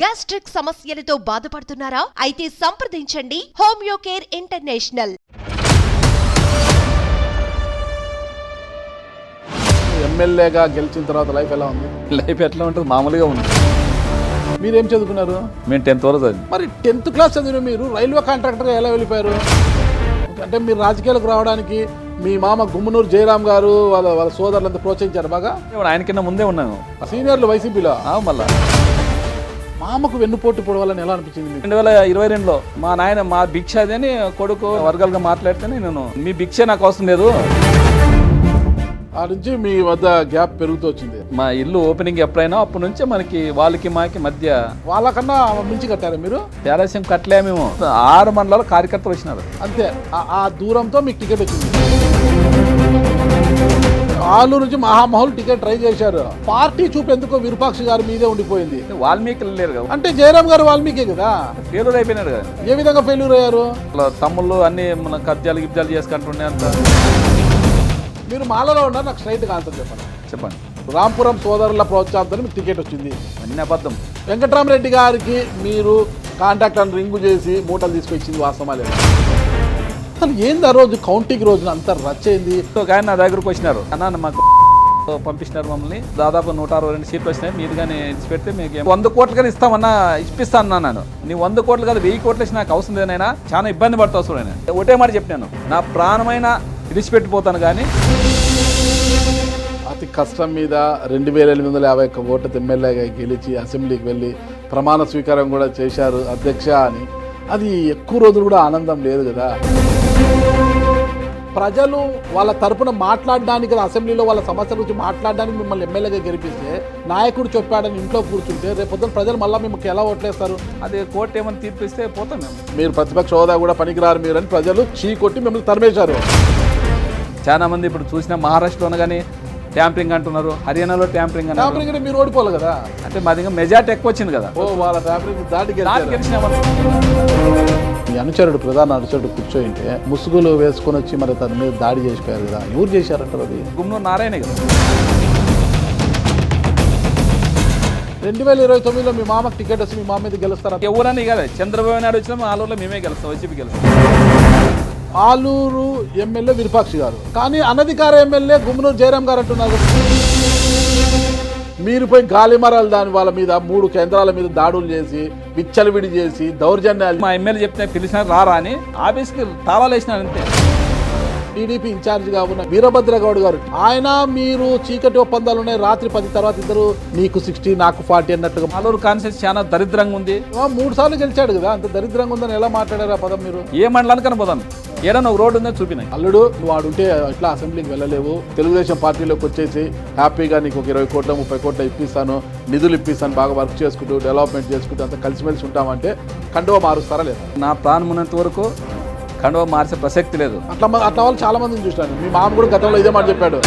Gastric సమస్యలతో బాధపడుతున్నారా? అయితే సంప్రదించండి హోమియోకేర్ ఇంటర్నేషనల్. ఎమ్మెల్యేగా గెలిచిన తర్వాత లైఫ్ ఎలా ఉంది? లైఫ్ ఎట్లా ఉంటుంది? మామూలుగా ఉంది. మీరేం చదువుకున్నారు? మేము 10th వరకు చదివి. మరి 10th క్లాస్ చదివిన మీరు రైల్వే కాంట్రాక్టర్గా ఎలా వెళ్ళిపోయారు? అంటే మీరు రాజకీయాలకు రావడానికి మీ మామ గుమ్మనూరు జయరాం గారు వాళ్ళ సోదరులంతా ప్రోత్సహించారు బాగా? ఇప్పుడు ఆయన కింద ముందే ఉన్నాను. సీనియర్లు వైసీపీలో. మళ్ళా మామకు వెన్నుపోటు పొడవాలని ఎలా అనిపించింది మీకు? 2022లో మా నాయన మా భిక్ష అది అని కొడుకు వర్గాలుగా మాట్లాడితేనే నేను మీ భిక్ష నాకు అవసరం లేదు. ఆ నుంచి మీ వద్ద గ్యాప్ పెరుగుతూ వచ్చింది. మా ఇల్లు ఓపెనింగ్ ఎప్పుడైనా అప్పటి నుంచే మనకి వాళ్ళకి మాకి మధ్య వాళ్ళకన్నా మించి కట్టారు మీరు? తేరాస్యం కట్టలే. మేము 6 మండలాల కార్యకర్తలు వచ్చినారు అంతే. ఆ దూరంతో మీకు టికెట్ వచ్చింది. ఆలూరు నుంచి మహామహుల్ టికెట్ ట్రై చేశారు. పార్టీ చూపు ఎందుకో విరూపాక్షి గారి మీదే ఉండిపోయింది. వాల్మీకి లేరు కదా. అంటే జయరాం గారు వాల్మీకే కదా. ఫెయిల్యూర్ అయిపోయినారు కదా. ఏ విధంగా ఫెయిల్యూర్ అయ్యారు? తమ్ముళ్ళు అన్ని మన కబ్జాలు గిబ్జాలు చేసుకుంటుండే అంత. మీరు మాలలో ఉన్నారు, నాకు స్ట్రైట్గా ఆన్సర్ చెప్పండి. రాంపురం సోదరుల ప్రోత్సాహంతో మీకు టికెట్ వచ్చింది. అన్ని అబద్ధం. వెంకట్రామరెడ్డి గారికి మీరు కాంటాక్ట్ రింగు చేసి మూటలు తీసుకొచ్చింది వాస్తవమా లేదు? అసలు ఏంది ఆ రోజు కౌంటింగ్ రోజున అంత రచ్చయింది? ఒక ఆయన నా దగ్గరకు వచ్చినారు, అన్న మాకు పంపిస్తున్నారు మమ్మల్ని, దాదాపు 162 సీట్లు వచ్చినాయి, మీరు కానీ ఇచ్చి పెడితే మీకు 100 కోట్లు కానీ ఇస్తామన్నా ఇప్పిస్తాను అన్నాను. నీ 100 కోట్లు కాదు 1000 కోట్లు ఇచ్చి నాకు అవసరం లేదైనా, చాలా ఇబ్బంది పడుతూ అవసరం. నేను ఒకటే మాట చెప్పినాను, నా ప్రాణమైన విడిచిపెట్టిపోతాను. కానీ అతి కష్టం మీద 2851 ఓట్లతో ఎమ్మెల్యేగా గెలిచి అసెంబ్లీకి వెళ్ళి ప్రమాణ స్వీకారం కూడా చేశారు అధ్యక్ష అని. అది ఎక్కువ రోజులు కూడా ఆనందం లేదు కదా. ప్రజలు వాళ్ళ తరపున మాట్లాడడానికి కదా, అసెంబ్లీలో వాళ్ళ సమస్యల గురించి మాట్లాడడానికి మిమ్మల్ని ఎమ్మెల్యేగా గెలిపిస్తే, నాయకుడు చెప్పాడని ఇంట్లో కూర్చుంటే రేపు పొద్దున ప్రజలు మళ్ళీ మిమ్మల్ని ఎలా ఓట్లేస్తారు? అది కోర్టు ఏమైనా తీర్పిస్తే పోతాం మేము. మీరు ప్రతిపక్ష హోదా కూడా పనికిరారు మీరని ప్రజలు చీ కొట్టి మిమ్మల్ని తరిమేశారు. చాలా మంది ఇప్పుడు చూసిన మహారాష్ట్రలో కానీ ట్యాంపరింగ్ అంటున్నారు, హర్యానాలో ట్యాంపరింగ్ అన్నారు. ట్యాంపరింగ్ మీరు ఓడిపోవాలి కదా. అంటే మా దగ్గర మెజార్టీ ఎక్కువ వచ్చింది కదా. వాళ్ళ ట్యాంపరింగ్ దాటి గెలిచిన మీ అనుచరుడు, ప్రధాన అనుచరుడు కూర్చోయింటే ముసుగులు వేసుకొని వచ్చి మరి తన మీద దాడి చేసిపోయారు కదా. ఎవరు చేశారంటారు? అది గుమ్మనూరు నారాయణ కదా. 2029లో మీ మామకు టికెట్ వచ్చి మీ మామ మీద గెలుస్తారా? ఎవరని కదా, చంద్రబాబు నాయుడు వచ్చినా మా ఆలూరులో మేమే గెలుస్తాం, వైసీపీ గెలుస్తాం. ఆలూరు ఎమ్మెల్యే విరూపాక్షి గారు, కానీ అనధికార ఎమ్మెల్యే గుమ్మనూరు జయరాం గారు అంటున్నారు. మీరు పోయి గాలిమరాలు దాని వాళ్ళ మీద 3 కేంద్రాల మీద దాడులు చేసి విచ్చలవిడి చేసి దౌర్జన్యాలు. మా ఎమ్మెల్యే చెప్తే పిలిచినారు రారా అని ఆఫీస్కి తాళాలు వేసినారు అంతే. టీడీపీ ఇన్ఛార్జిగా ఉన్న వీరభద్రగౌడ్ గారు, ఆయన మీరు చీకటి ఒప్పందాలు ఉన్నాయి, రాత్రి 10 తర్వాత ఇద్దరు నీకు 60 నాకు 40 అన్నట్టుగా. ఆలూరు కాన్స్టిట్యూన్సీ చాలా దరిద్రంగా ఉంది. 3 సార్లు గెలిచాడు కదా, అంత దరిద్రంగా ఉందని ఎలా మాట్లాడారు ఆ పదం మీరు? ఏ మండలానికని పోదాం, ఏదైనా ఒక రోడ్డు ఉందని చూపినాయి. అల్లుడు నువ్వు ఆడుంటే ఇట్లా అసెంబ్లీకి వెళ్ళలేవు, తెలుగుదేశం పార్టీలోకి వచ్చేసి హ్యాపీగా నీకు ఒక 20 కోట్ల 30 కోట్ల ఇప్పిస్తాను, నిధులు ఇప్పిస్తాను, బాగా వర్క్ చేసుకుంటూ డెవలప్మెంట్ చేసుకుంటూ అంత కలిసిమెలిసి ఉంటామంటే కండువా మారుస్తారా లేదా? నా ప్రాణం ఉన్నంత వరకు కండువా మార్చే ప్రసక్తి లేదు. అట్లా వాళ్ళు చాలా మందిని చూస్తాను. మీ మామ కూడా గతంలో ఇదే మాట చెప్పాడు.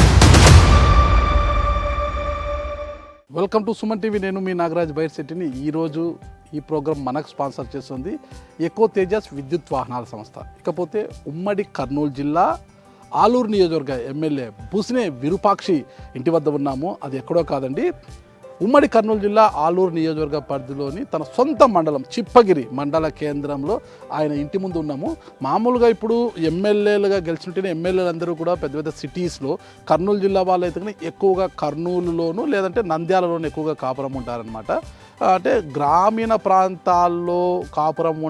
Welcome to Suman TV. నేను మీ నాగరాజ్ బైర్శెట్టిని. ఈరోజు ఈ ప్రోగ్రాం మనకు స్పాన్సర్ చేస్తుంది ఎకో తేజస్ విద్యుత్ వాహనాల సంస్థ. ఇకపోతే ఉమ్మడి కర్నూలు జిల్లా ఆలూరు నియోజకవర్గ ఎమ్మెల్యే బుసినే విరూపాక్షి ఇంటి వద్ద ఉన్నాము. అది ఎక్కడో కాదండి, ఉమ్మడి కర్నూలు జిల్లా ఆలూరు నియోజకవర్గ పరిధిలోని తన సొంత మండలం చిప్పగిరి మండల కేంద్రంలో ఆయన ఇంటి ముందు ఉన్నాము. మామూలుగా ఇప్పుడు ఎమ్మెల్యేలుగా గెలిచినట్టునే ఎమ్మెల్యేలందరూ కూడా పెద్ద పెద్ద సిటీస్లో, కర్నూలు జిల్లా వాళ్ళు అయితే ఎక్కువగా కర్నూలులోను లేదంటే నంద్యాలలోనూ ఎక్కువగా కాపురం ఉంటారనమాట. అంటే గ్రామీణ ప్రాంతాల్లో కాపురం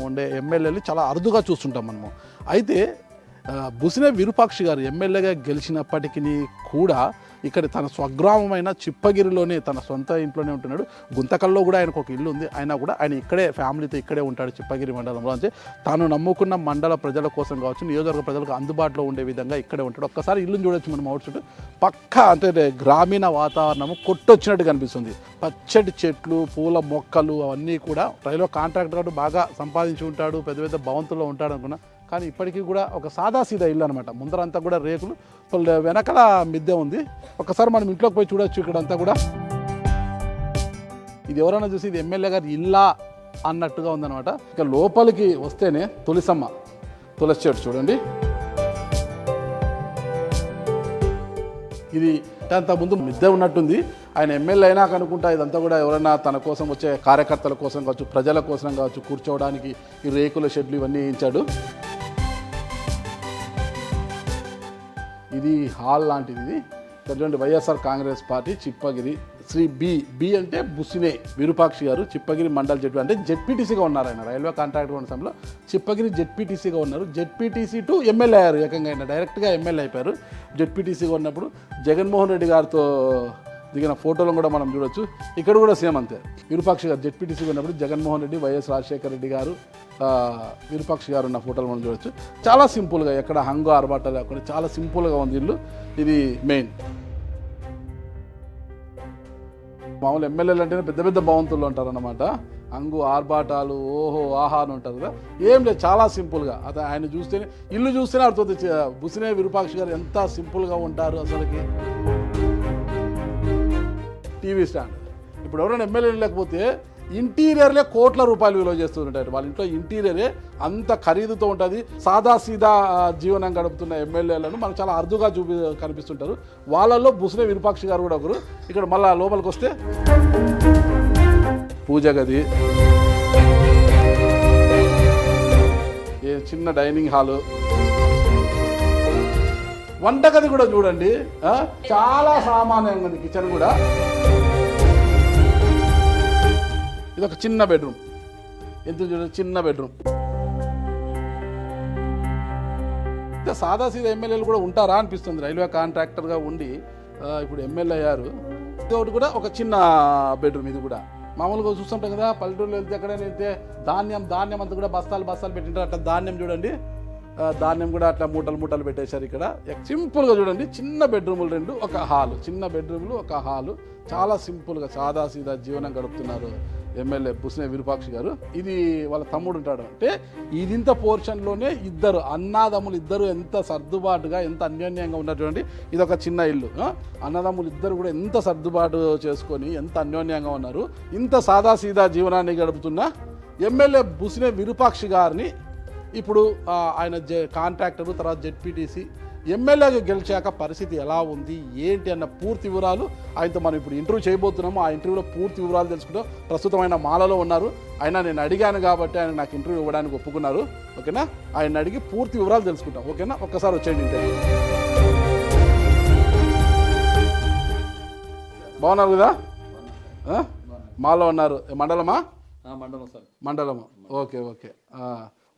ఉండే ఎమ్మెల్యేలు చాలా అరుదుగా చూస్తుంటాం మనము. అయితే బుసినే విరూపాక్షి గారు ఎమ్మెల్యేగా గెలిచినప్పటికీ కూడా ఇక్కడ తన స్వగ్రామమైన చిప్పగిరిలోనే తన సొంత ఇంట్లోనే ఉంటున్నాడు. గుంతకల్లో కూడా ఆయనకు ఒక ఇల్లు ఉంది. ఆయన కూడా ఆయన ఇక్కడే ఫ్యామిలీతో ఇక్కడే ఉంటాడు చిప్పగిరి మండలంలో. అంటే తాను నమ్ముకున్న మండల ప్రజల కోసం కావచ్చు, నియోజకవర్గ ప్రజలకు అందుబాటులో ఉండే విధంగా ఇక్కడే ఉంటాడు. ఒక్కసారి ఇల్లుని చూడొచ్చు మనం అవుట్ సైడ్. పక్కా అంటే గ్రామీణ వాతావరణము కొట్టొచ్చినట్టు కనిపిస్తుంది. పచ్చటి చెట్లు, పూల మొక్కలు అవన్నీ కూడా. రైల్వే కాంట్రాక్టర్ కాబట్టి బాగా సంపాదించి ఉంటాడు, పెద్ద పెద్ద భవంతుల్లో ఉంటాడు అనుకున్నా. కానీ ఇప్పటికీ కూడా ఒక సాదాసీదా ఇల్లు అనమాట. ముందరంతా కూడా రేకులు, వెనకాల మిద్దె ఉంది. ఒకసారి మనం ఇంట్లోకి పోయి చూడొచ్చు. ఇక్కడంతా కూడా ఇది ఎవరైనా చూసి ఇది ఎమ్మెల్యే గారి ఇల్లా అన్నట్టుగా ఉందన్నమాట. ఇక లోపలికి వస్తేనే తులసమ్మ తులసి చెట్టు చూడండి. ఇది అంత ముందు మిద్దె ఉన్నట్టుంది. ఆయన ఎమ్మెల్యే అయినా కనుకుంటా ఇదంతా కూడా ఎవరైనా తన కోసం వచ్చే కార్యకర్తల కోసం కావచ్చు, ప్రజల కోసం కావచ్చు, కూర్చోవడానికి ఈ రేకుల షెడ్లు ఇవన్నీ ఇచ్చాడు. ఇది హాల్ లాంటిది. ఇది చూడండి, వైఎస్ఆర్ కాంగ్రెస్ పార్టీ చిప్పగిరి శ్రీ బి అంటే బుసినే విరూపాక్షి గారు చిప్పగిరి మండల్ జెడ్పీ అంటే జెడ్పీటీసీగా ఉన్నారు. ఆయన రైల్వే కాంట్రాక్టర్ ఉన్న సమయంలో చిప్పగిరి జెడ్పీటీసీగా ఉన్నారు. జెడ్పీటీసీ టు ఎమ్మెల్యే అయ్యారు. ఏకంగా ఆయన డైరెక్ట్గా ఎమ్మెల్యే అయిపోయారు. జెడ్పీటీసీగా ఉన్నప్పుడు జగన్మోహన్ రెడ్డి గారితో దిగిన ఫోటోలను కూడా మనం చూడొచ్చు. ఇక్కడ కూడా సేమ్ అంతే. విరూపాక్షి గారు జెడ్పీటీసీగా ఉన్నప్పుడు జగన్మోహన్ రెడ్డి, వైఎస్ రాజశేఖర రెడ్డి గారు, విరూపాక్షి గారు ఉన్న ఫోటోలు మనం చూడొచ్చు. చాలా సింపుల్గా, ఎక్కడ హంగు ఆర్బాట లేకుండా చాలా సింపుల్గా ఉంది ఇల్లు. ఇది మెయిన్. మామూలు ఎమ్మెల్యేలు అంటేనే పెద్ద పెద్ద భవంతులు ఉంటారన్నమాట. హంగు ఆర్బాటాలు ఓహో ఆహా అని ఉంటారు కదా. ఏం లేదు, చాలా సింపుల్గా. అతను ఆయన చూస్తేనే, ఇల్లు చూస్తేనే అర్థమవుతుంది బుసినే విరూపాక్షి గారు ఎంత సింపుల్గా ఉంటారు అసలుకి. TV stand. ఇప్పుడు ఎవరైనా ఎమ్మెల్యే లేకపోతే ఇంటీరియర్లే కోట్ల రూపాయలు విలువ చేస్తూ ఉంటారు. వాళ్ళ ఇంట్లో ఇంటీరియరే అంత ఖరీదుతో ఉంటుంది. సాదా సీదా జీవనం గడుపుతున్న ఎమ్మెల్యేలను మనకు చాలా అరుదుగా కనిపిస్తుంటారు. వాళ్ళల్లో బుసినే విరూపాక్షి గారు కూడా ఒకరు. ఇక్కడ మళ్ళా లోపలికి వస్తే పూజ గది, చిన్న డైనింగ్ హాలు, వంటగది కూడా చూడండి, చాలా సామాన్యంగా ఉంది. కిచెన్ కూడా. ఇది ఒక చిన్న బెడ్రూమ్. ఎంత చూడండి, చిన్న బెడ్రూమ్. సాదా సీదా ఎమ్మెల్యేలు కూడా ఉంటారా అనిపిస్తుంది. రైల్వే కాంట్రాక్టర్గా ఉండి ఇప్పుడు ఎమ్మెల్యే అయ్యారు. ఇంకొకటి కూడా ఒక చిన్న బెడ్రూమ్. ఇది కూడా మామూలుగా చూస్తుంటాం కదా, పల్లెటూరులో వెళ్తే ఎక్కడైనా వెళ్తే ధాన్యం అంతా కూడా బస్తాలు పెట్టింటారు. అట్లా ధాన్యం చూడండి, ధాన్యం కూడా అట్లా మూటలు పెట్టేశారు. ఇక్కడ సింపుల్గా చూడండి, చిన్న బెడ్రూములు 2, ఒక హాలు. చిన్న బెడ్రూములు, ఒక హాలు. చాలా సింపుల్గా సాదా సీదా జీవనం గడుపుతున్నారు ఎమ్మెల్యే బుసినే విరూపాక్షి గారు. ఇది వాళ్ళ తమ్ముడు ఉంటాడు. అంటే ఇదింత పోర్షన్లోనే ఇద్దరు అన్నదమ్ములు ఇద్దరు ఎంత సర్దుబాటుగా, ఎంత అన్యోన్యంగా ఉన్నారు చూడండి. ఇది ఒక చిన్న ఇల్లు. అన్నదమ్ములు ఇద్దరు కూడా ఎంత సర్దుబాటు చేసుకొని ఎంత అన్యోన్యంగా ఉన్నారు. ఇంత సాదా సీదా జీవనాన్ని గడుపుతున్న ఎమ్మెల్యే బుసినే విరూపాక్షి గారిని ఇప్పుడు ఆయన కాంట్రాక్టర్, తర్వాత జెడ్పీటీసీ, ఎమ్మెల్యేగా గెలిచాక పరిస్థితి ఎలా ఉంది ఏంటి అన్న పూర్తి వివరాలు ఆయనతో మనం ఇప్పుడు ఇంటర్వ్యూ చేయబోతున్నాము. ఆ ఇంటర్వ్యూలో పూర్తి వివరాలు తెలుసుకుంటాం. ప్రస్తుతం ఆయన మాలలో ఉన్నారు. ఆయన నేను అడిగాను కాబట్టి ఆయన నాకు ఇంటర్వ్యూ ఇవ్వడానికి ఒప్పుకున్నారు. ఓకేనా, ఆయన అడిగి పూర్తి వివరాలు తెలుసుకుంటాం. ఓకేనా, ఒక్కసారి వచ్చేయండి ఇంటర్వ్యూ. బాగున్నారు కదా? మాలో ఉన్నారు. మండలమా? మండలము. ఓకే.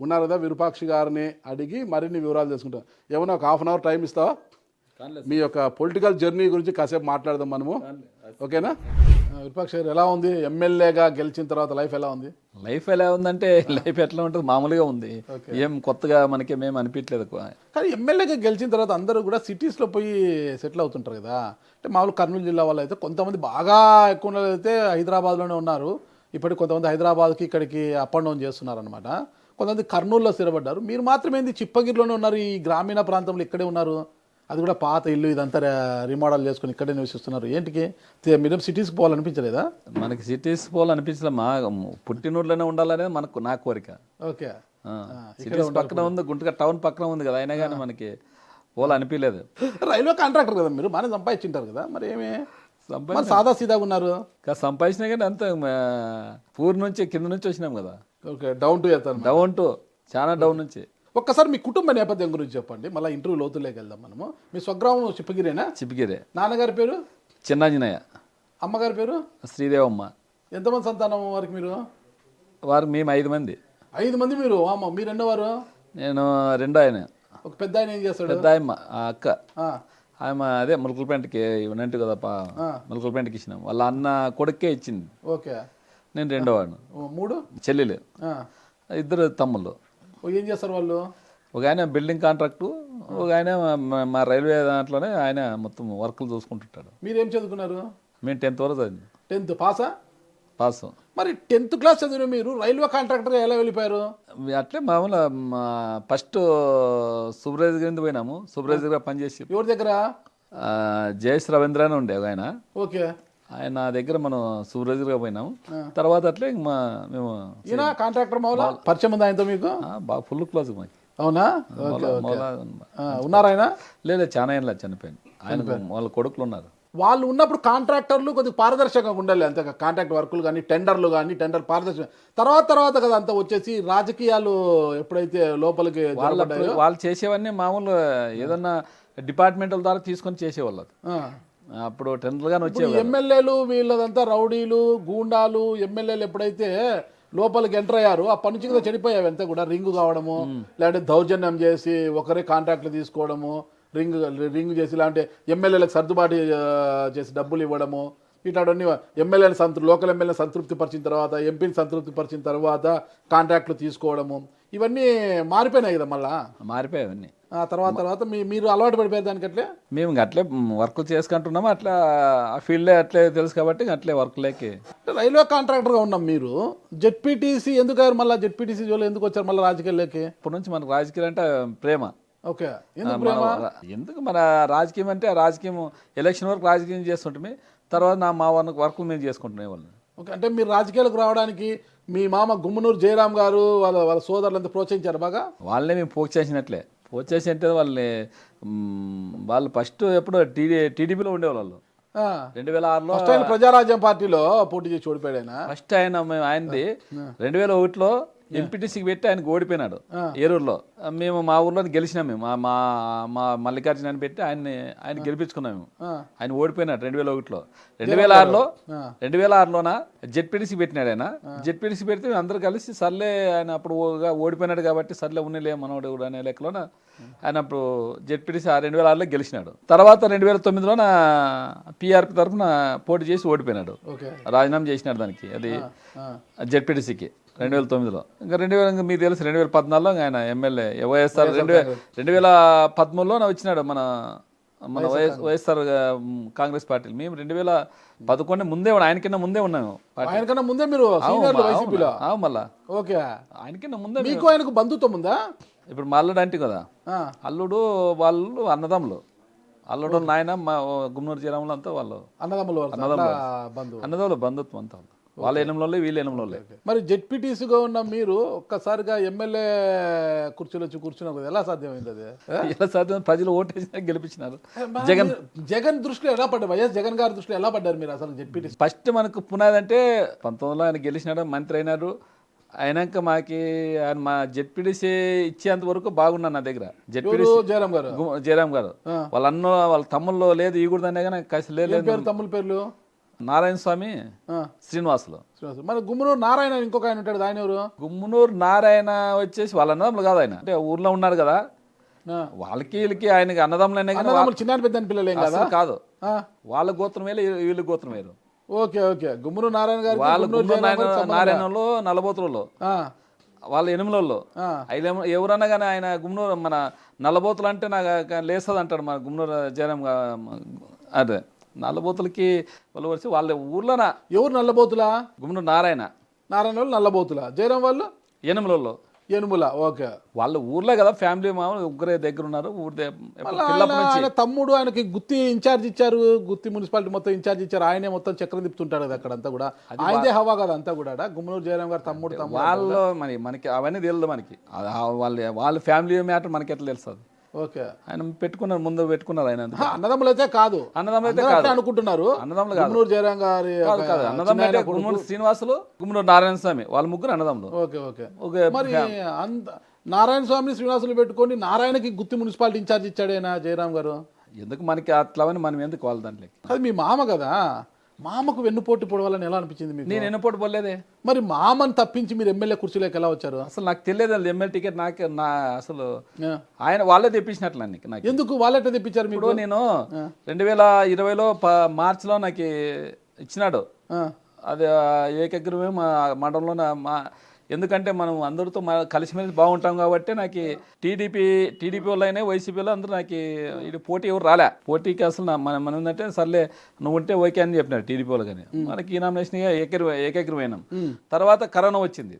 ఉన్నారు కదా. విరూపాక్షి గారిని అడిగి మరిన్ని వివరాలు తెలుసుకుంటాం. ఏమన్నా ఒక హాఫ్ అన్ అవర్ టైం ఇస్తావా? మీ యొక్క పొలిటికల్ జర్నీ గురించి కాసేపు మాట్లాడదాం మనము. ఓకేనా? విరూపాక్షి గారు, ఎలా ఉంది ఎమ్మెల్యేగా గెలిచిన తర్వాత లైఫ్ ఎలా ఉంది? లైఫ్ ఎలా ఉందంటే లైఫ్ ఎట్లా ఉంటుంది, మామూలుగా ఉంది. ఏం కొత్తగా మనకి మేము అనిపించలేదు. కానీ ఎమ్మెల్యేగా గెలిచిన తర్వాత అందరూ కూడా సిటీస్లో పోయి సెటిల్ అవుతుంటారు కదా. అంటే మామూలు కర్నూలు జిల్లా వాళ్ళు అయితే కొంతమంది బాగా ఎక్కువ అయితే హైదరాబాద్లోనే ఉన్నారు. ఇప్పటికి కొంతమంది హైదరాబాద్కి ఇక్కడికి అప్ అండ్ డౌన్ చేస్తున్నారు అనమాట. కొంతమంది కర్నూలులో స్థిరపడ్డారు. మీరు మాత్రమే చిప్పగిరిలోనే ఉన్నారు. ఈ గ్రామీణ ప్రాంతంలో ఇక్కడే ఉన్నారు. అది కూడా పాత ఇల్లు, ఇదంతా రీమోడల్ చేసుకుని ఇక్కడే నివసిస్తున్నారు. ఏంటికి మీరు సిటీస్కి పోవాలనిపించలేదా? మనకి సిటీస్ పోవాలనిపించలే. మా పుట్టినూరులోనే ఉండాలనేది నా కోరిక. ఓకే. సిటీస్ పక్కన ఉంది, గుంటూరు టౌన్ పక్కన ఉంది కదా, అయినా కానీ మనకి పోవాలనిపించలేదు. రైల్వే కాంట్రాక్టర్ కదా మీరు, బాగానే సంపాదించుంటారు కదా, మరి ఏమి సాదా సీదాగా ఉన్నారు? సంపాదించినా కానీ అంత పూర్ నుంచి కింద నుంచి వచ్చినాం కదా. ఓకే, డౌన్ టు చాలా డౌన్ నుంచి. ఒక్కసారి మీ కుటుంబ నేపథ్యం గురించి చెప్పండి, మళ్ళీ ఇంటర్వ్యూ లోతులోకి వెళ్దాం మనము. మీ స్వగ్రామం చిప్పగిరేనా? చిప్పగిరే. నాన్నగారి పేరు? చిన్నాంజనేయ. అమ్మగారి పేరు? శ్రీదేవమ్మ. ఎంతమంది సంతానం వారికి మీరు? మేము 5 మంది. 5 మంది మీరు? అమ్మ, మీరు రెండోవారు? నేను రెండో ఆయన. ఒక పెద్ద ఆయన ఏం చేస్తాడు? పెద్ద ఆయమ్మ అక్క. ఆమె అదే ములకలపేంటకి ఇవ్వనంటు కదా, ములకలపేంటకి ఇచ్చినాం. వాళ్ళ అన్న కొడుకే ఇచ్చింది. ఓకే. నేను రెండోవాడు. 3 చెల్లెలు, 2 తమ్ముళ్ళు. ఏం చేస్తారు వాళ్ళు? ఒక ఆయన బిల్డింగ్ కాంట్రాక్టు, ఒక ఆయన మా రైల్వే దాంట్లోనే ఆయన మొత్తం వర్కులు చూసుకుంటుంటాడు. మీరేం చదువుకున్నారు? మేము 10th వరకు చదివింది. 10th పాసా? పాస్. మరి 10th క్లాస్ చదివిన మీరు రైల్వే కాంట్రాక్టర్గా ఎలా వెళ్ళిపోయారు? అట్లే మామూలు ఫస్ట్ సూపర్వైజర్ కింద పోయినాము. సూపర్వైజర్గా పనిచేసి. ఎవరి దగ్గర? జయేష్ రవీంద్ర అని ఉండే ఒక ఆయన. ఓకే. ఆయన దగ్గర మనం సూపర్వైజర్గా పోయినాము. తర్వాత అట్లే మేము ఈయన కాంట్రాక్టర్ మౌలా పరిచయం ఉంది ఆయనతో మీకు? బాగా ఫుల్ క్లోజ్ మాకు. అవునా? ఉన్నారా ఆయన? లేదు, చాలా ఏళ్ళ చనిపోయింది. ఆయన వాళ్ళ కొడుకులు ఉన్నారు. వాళ్ళు ఉన్నప్పుడు కాంట్రాక్టర్లు కొద్దిగా పారదర్శకంగా ఉండాలి, అంతే కాంట్రాక్ట్ వర్కులు కానీ టెండర్లు కానీ టెండర్ పారదర్శకంగా. తర్వాత కదా అంతా వచ్చేసి రాజకీయాలు ఎప్పుడైతే లోపలికి జరగబడ్డాయో వాళ్ళు చేసేవన్నీ మామూలు ఏదన్నా డిపార్ట్మెంటల్ ద్వారా తీసుకొని చేసేవాళ్ళు. అప్పుడు టెండర్గానే వచ్చేవాళ్ళు. ఎమ్మెల్యేలు వీళ్ళదంతా రౌడీలు గూండాలు ఎమ్మెల్యేలు ఎప్పుడైతే లోపలికి ఎంటర్ అయ్యారు అప్పటి నుంచి కూడా చెడిపోయావి అంతా కూడా. రింగు కావడము, లేదంటే దౌర్జన్యం చేసి ఒకరే కాంట్రాక్ట్లు తీసుకోవడము, రింగ్ చేసి ఇలాంటి ఎమ్మెల్యేలకు సర్దుబాటు చేసి డబ్బులు ఇవ్వడము, ఇట్లాంటివన్నీ ఎమ్మెల్యేని లోకల్ ఎమ్మెల్యేని సంతృప్తి పరిచిన తర్వాత ఎంపీని సంతృప్తి పరిచిన తర్వాత కాంట్రాక్ట్లు తీసుకోవడము, ఇవన్నీ మారిపోయినాయి కదా. మళ్ళా మారిపోయాయి అవన్నీ. తర్వాత మీరు అలవాటు పడిపోయారు దానికి. అట్లే మేము అట్లే వర్క్ చేసుకుంటున్నాము, అట్లా ఆ ఫీల్డే అట్లే తెలుసు కాబట్టి అట్లే వర్క్ లేకి. రైల్వే కాంట్రాక్టర్గా ఉన్నాం. మీరు జెడ్పీటీసీ ఎందుకు అయ్యారు? మళ్ళీ జెడ్పీటీసీ జోలు ఎందుకు వచ్చారు మళ్ళీ రాజకీయాల్లోకి? ఇప్పటి నుంచి మనకు రాజకీయాలు అంటే ప్రేమ. ఓకే, ఎందుకు ప్రేమ? ఎందుకు మన రాజకీయం అంటే రాజకీయం ఎలక్షన్ వరకు రాజకీయం చేస్తుంటే తర్వాత మా వర్క్ మేము చేసుకుంటున్నాం వాళ్ళు. ఓకే, అంటే మీరు రాజకీయాలకు రావడానికి మీ మామ గుమ్మనూరు జయరాం గారు వాళ్ళ సోదరులంతా ప్రోత్సహించారు బాగా? వాళ్ళనే మేము పోచేసినట్లే. పోచేసి అంటే వాళ్ళు ఫస్ట్ ఎప్పుడు టీడీపీలో ఉండేవాళ్ళు. 2006లో ప్రజారాజ్యం పార్టీలో పోటీ చేసి ఓడిపోయాడు ఆయన. ఫస్ట్ ఆయనది 2001లో ఎంపీటీసీకి పెట్టి ఆయన ఓడిపోయినాడు ఏరూరులో. మేము మా ఊర్లో గెలిచినాం. మేము మా మల్లికార్జున అని పెట్టి ఆయన గెలిపించుకున్నాం మేము. ఆయన ఓడిపోయినాడు 2001లో. 2006లోన జెడ్పీటీసీ పెట్టినాడు ఆయన. జెడ్పీటీసీ పెడితే మేము అందరూ కలిసి సర్లే ఆయన అప్పుడు ఓడిపోయినాడు కాబట్టి సర్లే ఉన్నలే మనోడు అనే లెక్కలోన ఆయన అప్పుడు జెడ్పీటీసీ 2006లో గెలిచినాడు. తర్వాత 2009లోన పీఆర్పీ తరఫున పోటీ చేసి ఓడిపోయినాడు. రాజీనామా చేసినాడు దానికి, అది జెడ్పీటీసీకి 2009లో. ఇంకా 2000 మీకు తెలుసు 2014లో ఆయన ఎమ్మెల్యే వైఎస్ఆర్. 2013లో వచ్చినాడు మన వైఎస్ఆర్ కాంగ్రెస్ పార్టీ. మేము 2011 ముందే ఆయనకన్నా ముందే ఉన్నాము. ఆయనకన్నా ముందే మీరు మళ్ళా ఓకే, ఆయనకన్నా ముందే. మీకు ఆయనకు బంధుత్వం ఉందా? ఇప్పుడు మా అల్లుడు అంటే కదా, అల్లుడు వాళ్ళు అన్నదమ్ములు. అల్లుడు నాయన మా గుమ్మనూరు జయరాములు అంతా వాళ్ళు అన్నదమ్ములు బంధుత్వం అంతా. వాళ్ళ ఎనంలో వీళ్ళ ఎనంలో. మరి జెడ్పీటీసీగా ఉన్న మీరు ఒక్కసారిగా ఎమ్మెల్యే కుర్చీలో వచ్చి కూర్చున్నారు, ఎలా సాధ్యమైంది? అది ఎలా సాధ్యం? ప్రజలు ఓటేసి గెలిపించినారు. జగన్ దృష్టిలో ఎలా పడ్డారు? వైఎస్ జగన్ గారి దృష్టిలో ఎలా పడ్డారు మీరు అసలు జెడ్పీటీసీ? ఫస్ట్ మనకు పునాది అంటే 19లో ఆయన గెలిచినాడు, మంత్రి అయినారు. అయినాక ఆయన మా జెడ్పీటీసీ ఇచ్చేంత వరకు బాగున్నాను నా దగ్గర. జెడ్పీటీసీ జయరాం గారు వాళ్ళ తమ్ముళ్ళు లేదు ఈ కూడా కానీ కసి లేదు. తమ్ముళ్ళ పేర్లు నారాయణ స్వామి, శ్రీనివాసులు. మన గుమ్మనూరు నారాయణ ఇంకొక ఆయన ఉంటాడు, ఆయన ఎవరు? గుమ్మనూరు నారాయణ వచ్చేసి వాళ్ళ అన్నదమ్ములు కాదు. ఆయన అంటే ఊర్లో ఉన్నాడు కదా, వాళ్ళకి వీళ్ళకి ఆయనకి అన్నదమ్ములనే చిన్న పెద్ద పిల్లలు ఏం కదా కాదు. వాళ్ళ గోత్రం వేరు, వీళ్ళ గోత్రం వేరు. Okay okay. గుమ్మనూరు నారాయణ గారు నారాయణలో నల్లబోతులలో, వాళ్ళ ఎనిమిలలో. ఎవరన్నా కానీ ఆయన గుమ్మనూరు మన నల్లబోతులు అంటే నాకు లేస్తుంది అంటాడు మన గుమ్మనూరు జయరాం. అదే నల్లబోతులకి వాళ్ళు వచ్చి వాళ్ళ ఊర్లోనా. ఎవరు నల్లబోతులా? గుమ్మనూరు నారాయణ వాళ్ళు నల్లబోతులా, జయరాం వాళ్ళు ఎనుముల. ఓకే, వాళ్ళ ఊర్లో కదా ఫ్యామిలీ మామూలు ముగ్గురే దగ్గర ఉన్నారు. ఆయన తమ్ముడు ఆయనకి గుత్తి ఇన్ఛార్జ్ ఇచ్చారు, గుత్తి మున్సిపాలిటీ మొత్తం ఇన్ఛార్జ్ ఇచ్చారు. ఆయనే మొత్తం చక్రం తిప్పుతుంటాడు కదా అక్కడంతా కూడా. ఆయనదే హవా కదా అంతా కూడా గుమ్మనూరు జయరాం గారు తమ్ముడు. వాళ్ళు మనకి అవన్నీ తెలియదు మనకి. వాళ్ళ ఫ్యామిలీ మ్యాటర్ మనకి ఎట్లా తెలుస్తుంది? ఓకే, ఆయన ముందు పెట్టుకున్నారు. ఆయన అన్నదమ్ములు అయితే కాదు, అనుకుంటున్నారు. గుమ్మనూరు జయరాం గారి అన్నదమ్ములు గుమ్మనూరు శ్రీనివాసులు, గుమ్మనూరు నారాయణ స్వామి, వాళ్ళ ముగ్గురు అన్నదమ్ములు. Okay okay. మరి నారాయణ స్వామి శ్రీనివాసులు పెట్టుకొని నారాయణకి గుత్తి మున్సిపాలిటీ ఇన్ఛార్జ్ ఇచ్చాడేనా జయరాం గారు? ఎందుకు మనకి అట్లా మనం ఎందుకు వాళ్ళ దాంట్లో? అది మీ మామ కదా, మామకు వెన్నుపోటు పొడవాలని ఎలా అనిపించింది మీకు? నేను వెన్నుపోటు పోలేదే. మరి మామని తప్పించి మీరు ఎమ్మెల్యే కుర్చీలోకి ఎలా వచ్చారు? అసలు నాకు తెలియదు ఎమ్మెల్యే టికెట్. అసలు ఆయన వాళ్ళే తెప్పించినట్లు నాకు. ఎందుకు వాళ్ళే తెప్పించారు? ఇప్పుడు నేను 2020లో మార్చిలో నాకు ఇచ్చినాడు. అది ఏకగ్రమే మా మండలంలో. ఎందుకంటే మనం అందరితో కలిసిమెలిసి బాగుంటాం కాబట్టి నాకు టీడీపీ వాళ్ళైనా వైసీపీలో అందరూ నాకు ఇది పోటీ ఎవరు రాలే. పోటీకి అసలు మనం ఏంటంటే సర్లే నువ్వు ఉంటే ఓకే అని చెప్పినారు టీడీపీ వాళ్ళు. కానీ మనకి ఈ నామినేషన్ ఏకగ్రమైనాం. తర్వాత కరోనా వచ్చింది.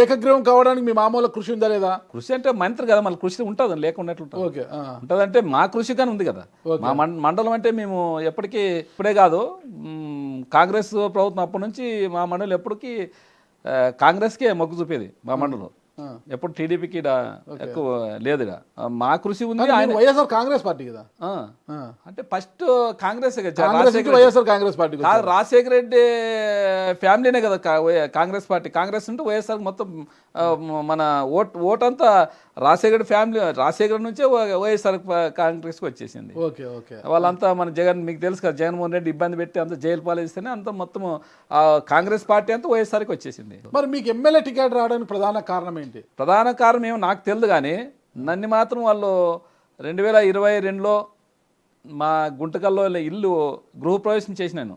ఏకగ్రీవం కావడానికి మీ మామూలు కృషి ఉందా లేదా? కృషి అంటే మంత్రి కదా, మళ్ళీ కృషి ఉంటుంది లేకున్నట్లు ఉంటుందంటే మా కృషి కానీ ఉంది కదా. మా మండలం అంటే మేము ఇప్పుడే కాదు, కాంగ్రెస్ ప్రభుత్వం అప్పటి నుంచి మా మండలం ఎప్పటికీ కాంగ్రెస్కే మొగ్గు చూపేది. మా మండలం ఎప్పుడు టీడీపీకి ఎక్కువ లేదు ఈడ. మా కృషి ఉంది. ఆయన వైఎస్ఆర్ కాంగ్రెస్ పార్టీ కదా, అంటే ఫస్ట్ కాంగ్రెస్ వైఎస్ఆర్ కాంగ్రెస్ పార్టీ రాజశేఖర రెడ్డి ఫ్యామిలీనే కదా కాంగ్రెస్ పార్టీ. కాంగ్రెస్ ఉంటే వైఎస్ఆర్ మొత్తం మన ఓటంతా రాజశేఖర ఫ్యామిలీ, రాజశేఖర నుంచే వైఎస్ఆర్ కాంగ్రెస్కి వచ్చేసింది. వాళ్ళంతా మన జగన్, మీకు తెలుసు కదా, జగన్మోహన్ రెడ్డి ఇబ్బంది పెట్టి అంత జైలు పాలేస్తేనే అంత మొత్తం కాంగ్రెస్ పార్టీ అంతా వైఎస్ఆర్కి వచ్చేసింది. మరి మీకు ఎమ్మెల్యే టికెట్ రావడానికి ప్రధాన కారణం ఏంటి? ప్రధాన కారణం ఏమో నాకు తెలియదు, కానీ నన్ను మాత్రం వాళ్ళు 2022లో మా గుంటకల్లో ఇల్లు గృహప్రవేశం చేసినాను.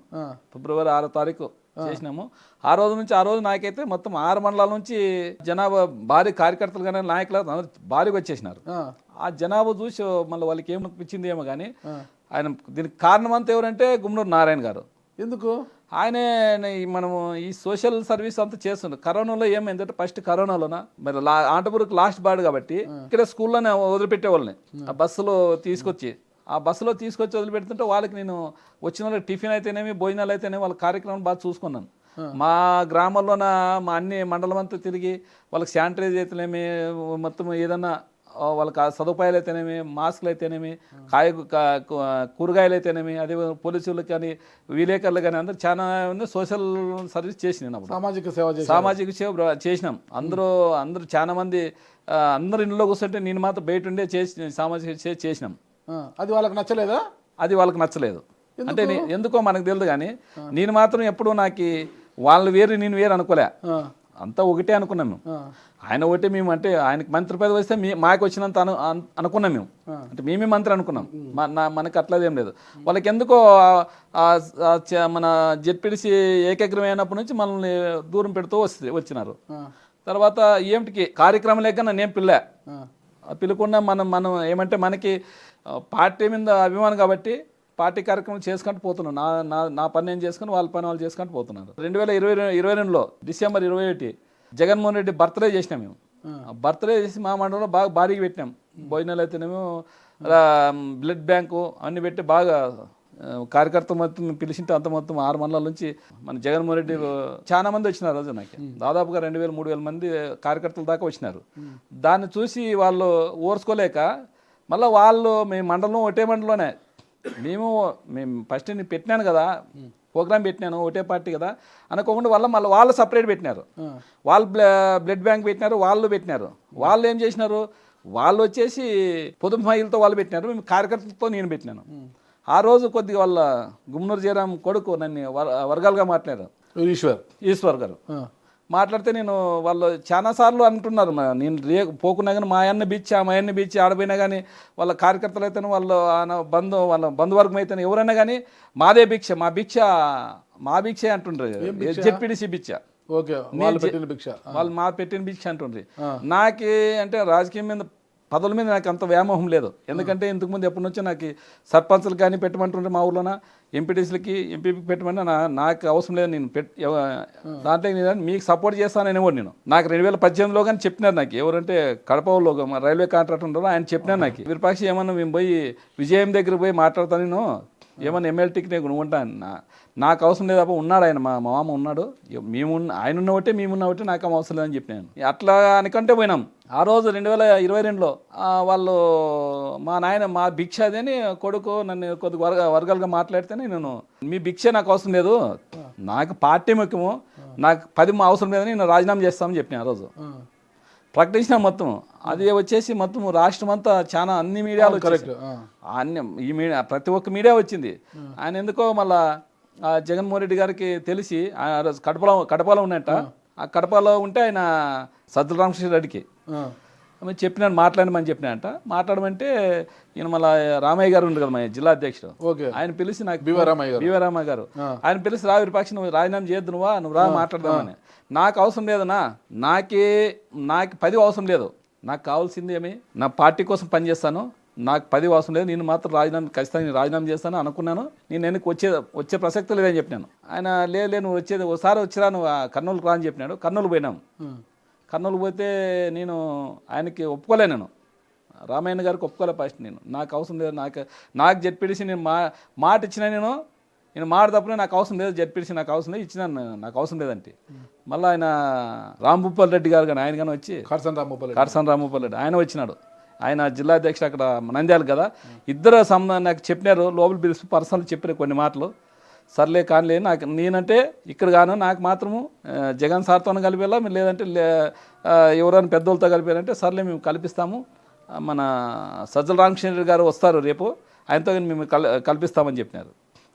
ఫిబ్రవరి 6వ తారీఖు చేసినాము. ఆ రోజు నాకైతే మొత్తం 6 మండలాల నుంచి జనాభా భారీ కార్యకర్తలు కానీ నాయకులు అందరూ భారీగా వచ్చేసినారు. ఆ జనాభా చూసి మళ్ళీ వాళ్ళకి ఏమనిపించింది ఏమో కానీ, ఆయన దీనికి కారణం అంతా ఎవరంటే గుమ్మనూరు నారాయణ గారు. ఎందుకు? ఆయనే మనము ఈ సోషల్ సర్వీస్ అంతా చేస్తుండే. కరోనాలో ఏమైందంటే, ఫస్ట్ కరోనాలోన మరి ఆంటపూర్కి లాస్ట్ బాడు కాబట్టి ఇక్కడ స్కూల్లోనే వదిలిపెట్టే వాళ్ళని ఆ బస్సులో తీసుకొచ్చి వదిలిపెడుతుంటే వాళ్ళకి నేను వచ్చిన వాళ్ళకి టిఫిన్ అయితేనేమి, భోజనాలు అయితేనేమి వాళ్ళ కార్యక్రమం బాగా చూసుకున్నాను. మా గ్రామంలోన మా అన్ని మండలం అంతా తిరిగి వాళ్ళకి శానిటైజ్ అయితేనేమి, మొత్తం ఏదన్నా వాళ్ళకి సదుపాయాలు అయితేనేమి, మాస్కులు అయితేనేమి, కూరగాయలు అయితేనేమి, అదే పోలీసులకు కానీ విలేకరులు కానీ అందరూ చాలా సోషల్ సర్వీస్ చేసినాను. సామాజిక సేవ చేసినాం. అందరూ చాలా మంది అందరు ఇంట్లో కూర్చుంటే నేను మాత్రం బయట ఉండే సామాజిక సేవ చేసినాం. అది వాళ్ళకి నచ్చలేదా? అది వాళ్ళకి నచ్చలేదు. అంటే ఎందుకో మనకు తెలియదు, కానీ నేను మాత్రం ఎప్పుడు నాకు వాళ్ళు వేరు నేను వేరు అనుకోలే, అంతా ఒకటే అనుకున్నాం మేము. ఆయన ఒకటే, మేము అంటే ఆయనకి మంత్రి పదవి వస్తే మాకు వచ్చినంత అనుకున్నాం మేము, అంటే మేమే మంత్రి అనుకున్నాం. మనకు అట్లదేం లేదు. వాళ్ళకి ఎందుకో మన జెడ్పీటీసీ ఏకగ్రమైనప్పటి నుంచి మనల్ని దూరం పెడుతూ వచ్చినారు. తర్వాత ఏమిటికి కార్యక్రమం లేక నేనేం పిల్లకుండా మనం ఏమంటే మనకి పార్టీ మీద అభిమానం కాబట్టి పార్టీ కార్యక్రమం చేసుకుంటూ పోతున్నాం. నా పని నేను చేసుకుని వాళ్ళ పని వాళ్ళు చేసుకుంటూ పోతున్నారు. 2022లో డిసెంబర్ 21 జగన్మోహన్ రెడ్డి బర్త్డే చేసినాం మేము. బర్త్డే చేసి మా మండలంలో బాగా భారీగా పెట్టినాం. భోజనాలు అయితేనేమో బ్లడ్ బ్యాంకు అన్ని పెట్టి బాగా కార్యకర్త మొత్తం పిలిచింటే అంత మొత్తం 6 మండలాల నుంచి మన జగన్మోహన్ రెడ్డి చాలా మంది వచ్చినారు. రోజు నాకు దాదాపుగా 2000-3000 మంది కార్యకర్తల దాకా వచ్చినారు. దాన్ని చూసి వాళ్ళు ఓర్చుకోలేక మళ్ళీ వాళ్ళు మీ మండలం ఒకటే మండలంలోనే మేము ఫస్ట్ నేను పెట్టినాను కదా, ప్రోగ్రామ్ పెట్టినాను, ఒకటే పార్టీ కదా అనుకోకుండా మళ్ళీ వాళ్ళు సపరేట్ పెట్టినారు. వాళ్ళు బ్లడ్ బ్యాంక్ పెట్టినారు, వాళ్ళు పెట్టినారు. వాళ్ళు ఏం చేసినారు, వాళ్ళు వచ్చేసి పొదుపు మహిళతో వాళ్ళు పెట్టినారు, మేము కార్యకర్తలతో నేను పెట్టినాను. ఆ రోజు కొద్దిగా వాళ్ళ గుమ్మనూరు జయరాం కొడుకు నన్ను వర్గాలుగా మాట్లాడారు, ఈశ్వర్ గారు. మాట్లాడితే నేను వాళ్ళు చాలా సార్లు అంటున్నారు, నేను పోకున్నా కానీ మా అయన్ని బీచ్ ఆడపోయినా కానీ వాళ్ళ కార్యకర్తలు అయితేనే వాళ్ళ బంధువర్గం అయితేనే ఎవరైనా కానీ మాదే భిక్ష, మా భిక్షే అంటుండ్రు. జెడ్పీటీసీ భిక్ష, వాళ్ళు మా పెట్టిన భిక్ష అంటుండ్రి. నాకే అంటే రాజకీయం మీద పదవుల మీద నాకు అంత వ్యామోహం లేదు. ఎందుకంటే ఇంతకుముందు ఎప్పటి నుంచో నాకు సర్పంచ్లు కానీ పెట్టమంటుంటే మా ఊర్లోన, ఎంపీటీసీలకి ఎంపీపీకి పెట్టమంటే నాకు అవసరం లేదు, నేను దాంట్లో మీకు సపోర్ట్ చేస్తాననేవాడు నేను. నాకు 2018లో కానీ చెప్పినారు నాకు, ఎవరంటే కడపలో రైల్వే కాంట్రాక్టర్ ఉన్నారో ఆయన చెప్పినారు నాకు, విరూపాక్షి ఏమన్నా మేము పోయి విజయం దగ్గర పోయి మాట్లాడతాను, నేను ఏమన్నా ఎమ్మెల్యేకి నేను ఉంటాను, నాకు అవసరం లేదు. ఉన్నాడు ఆయన, మా మామ ఉన్నాడు, ఆయన ఉన్న ఒకటే మేమున్న ఒకటే, నాకు అవసరం లేదని చెప్పినాను. అట్లా అనుకంటే పోయినాం. ఆ రోజు 2022లో వాళ్ళు మా భిక్ష అదని కొడుకు నన్ను కొద్దిగా వర్గాలుగా మాట్లాడితేనే నేను మీ భిక్ష నాకు అవసరం లేదు, నాకు పార్టీ ముఖ్యము, నాకు 10 అవసరం లేదని నేను రాజీనామా చేస్తామని చెప్పిన. ఆ రోజు ప్రకటించిన మొత్తం అది వచ్చేసి మొత్తం రాష్ట్రం అంతా చాలా అన్ని మీడియాలు ఈ మీడియా ప్రతి ఒక్క మీడియా వచ్చింది. ఆయన ఎందుకో మళ్ళా జగన్మోహన్ రెడ్డి గారికి తెలిసి కడపలో ఉన్నట్ట, ఆ కడపలో ఉంటే ఆయన సజ్జల రామకృష్ణారెడ్డికి చెప్పినాను, మాట్లాడమని చెప్పినాయంట. మాట్లాడమంటే ఈయన మళ్ళీ రామయ్య గారు ఉండు కదా మా జిల్లా అధ్యక్షుడు, ఆయన పిలిచి నాకు బీవరామయ్య గారు ఆయన పిలిచి రా విరూపాక్షి నువ్వు రాజీనామా చేయొద్దు, నువ్వు రా మాట్లాడదామని. నాకు అవసరం లేదన్నా, నాకు 10 అవసరం లేదు, నాకు కావాల్సింది ఏమి నా పార్టీ కోసం పనిచేస్తాను, నాకు 10 అవసరం లేదు, నేను మాత్రం ఖచ్చితంగా రాజీనామా చేస్తాను అనుకున్నాను, నేను వెనక్కి వచ్చే ప్రసక్తి లేదని చెప్పినాను. ఆయన లేదు నువ్వు వచ్చేది ఒకసారి వచ్చిరా, నువ్వు కర్నూలుకు రా అని చెప్పినాడు. కర్నూలు పోయినాం. కర్నూలు పోతే నేను ఆయనకి ఒప్పుకోలే, నేను రామయ్య గారికి ఒప్పుకోలే ఫస్ట్. నాకు అవసరం లేదు, నాకు జెడ్పీటీసీ నేను మాట ఇచ్చిన, నేను నేను మాడదప్పుడే నాకు అవసరం లేదు జడ్పీసీ నాకు అవసరం లేదు ఇచ్చినాను నాకు అవసరం లేదంటే మళ్ళీ ఆయన రాంభూపాల్ రెడ్డి గారు కానీ ఆయన కానీ వచ్చి కర్సన్ రాంభూపాల్ రెడ్డి ఆయన వచ్చినాడు. ఆయన జిల్లా అధ్యక్షుడు అక్కడ నంద్యాల కదా, ఇద్దరు నాకు చెప్పినారు లోపల పిలిచి పర్సనల్ చెప్పారు కొన్ని మాటలు. సర్లే కానిలే నాకు నేనంటే ఇక్కడ గాను నాకు మాత్రము జగన్ సార్తో కలిపేలా మీరు లేదంటే ఎవరైనా పెద్దోళ్ళతో కలిపారంటే సర్లే మేము కల్పిస్తాము, మన సజ్జల రామకృష్ణ గారు వస్తారు రేపు ఆయనతో మేము కల్పిస్తామని చెప్పినారు.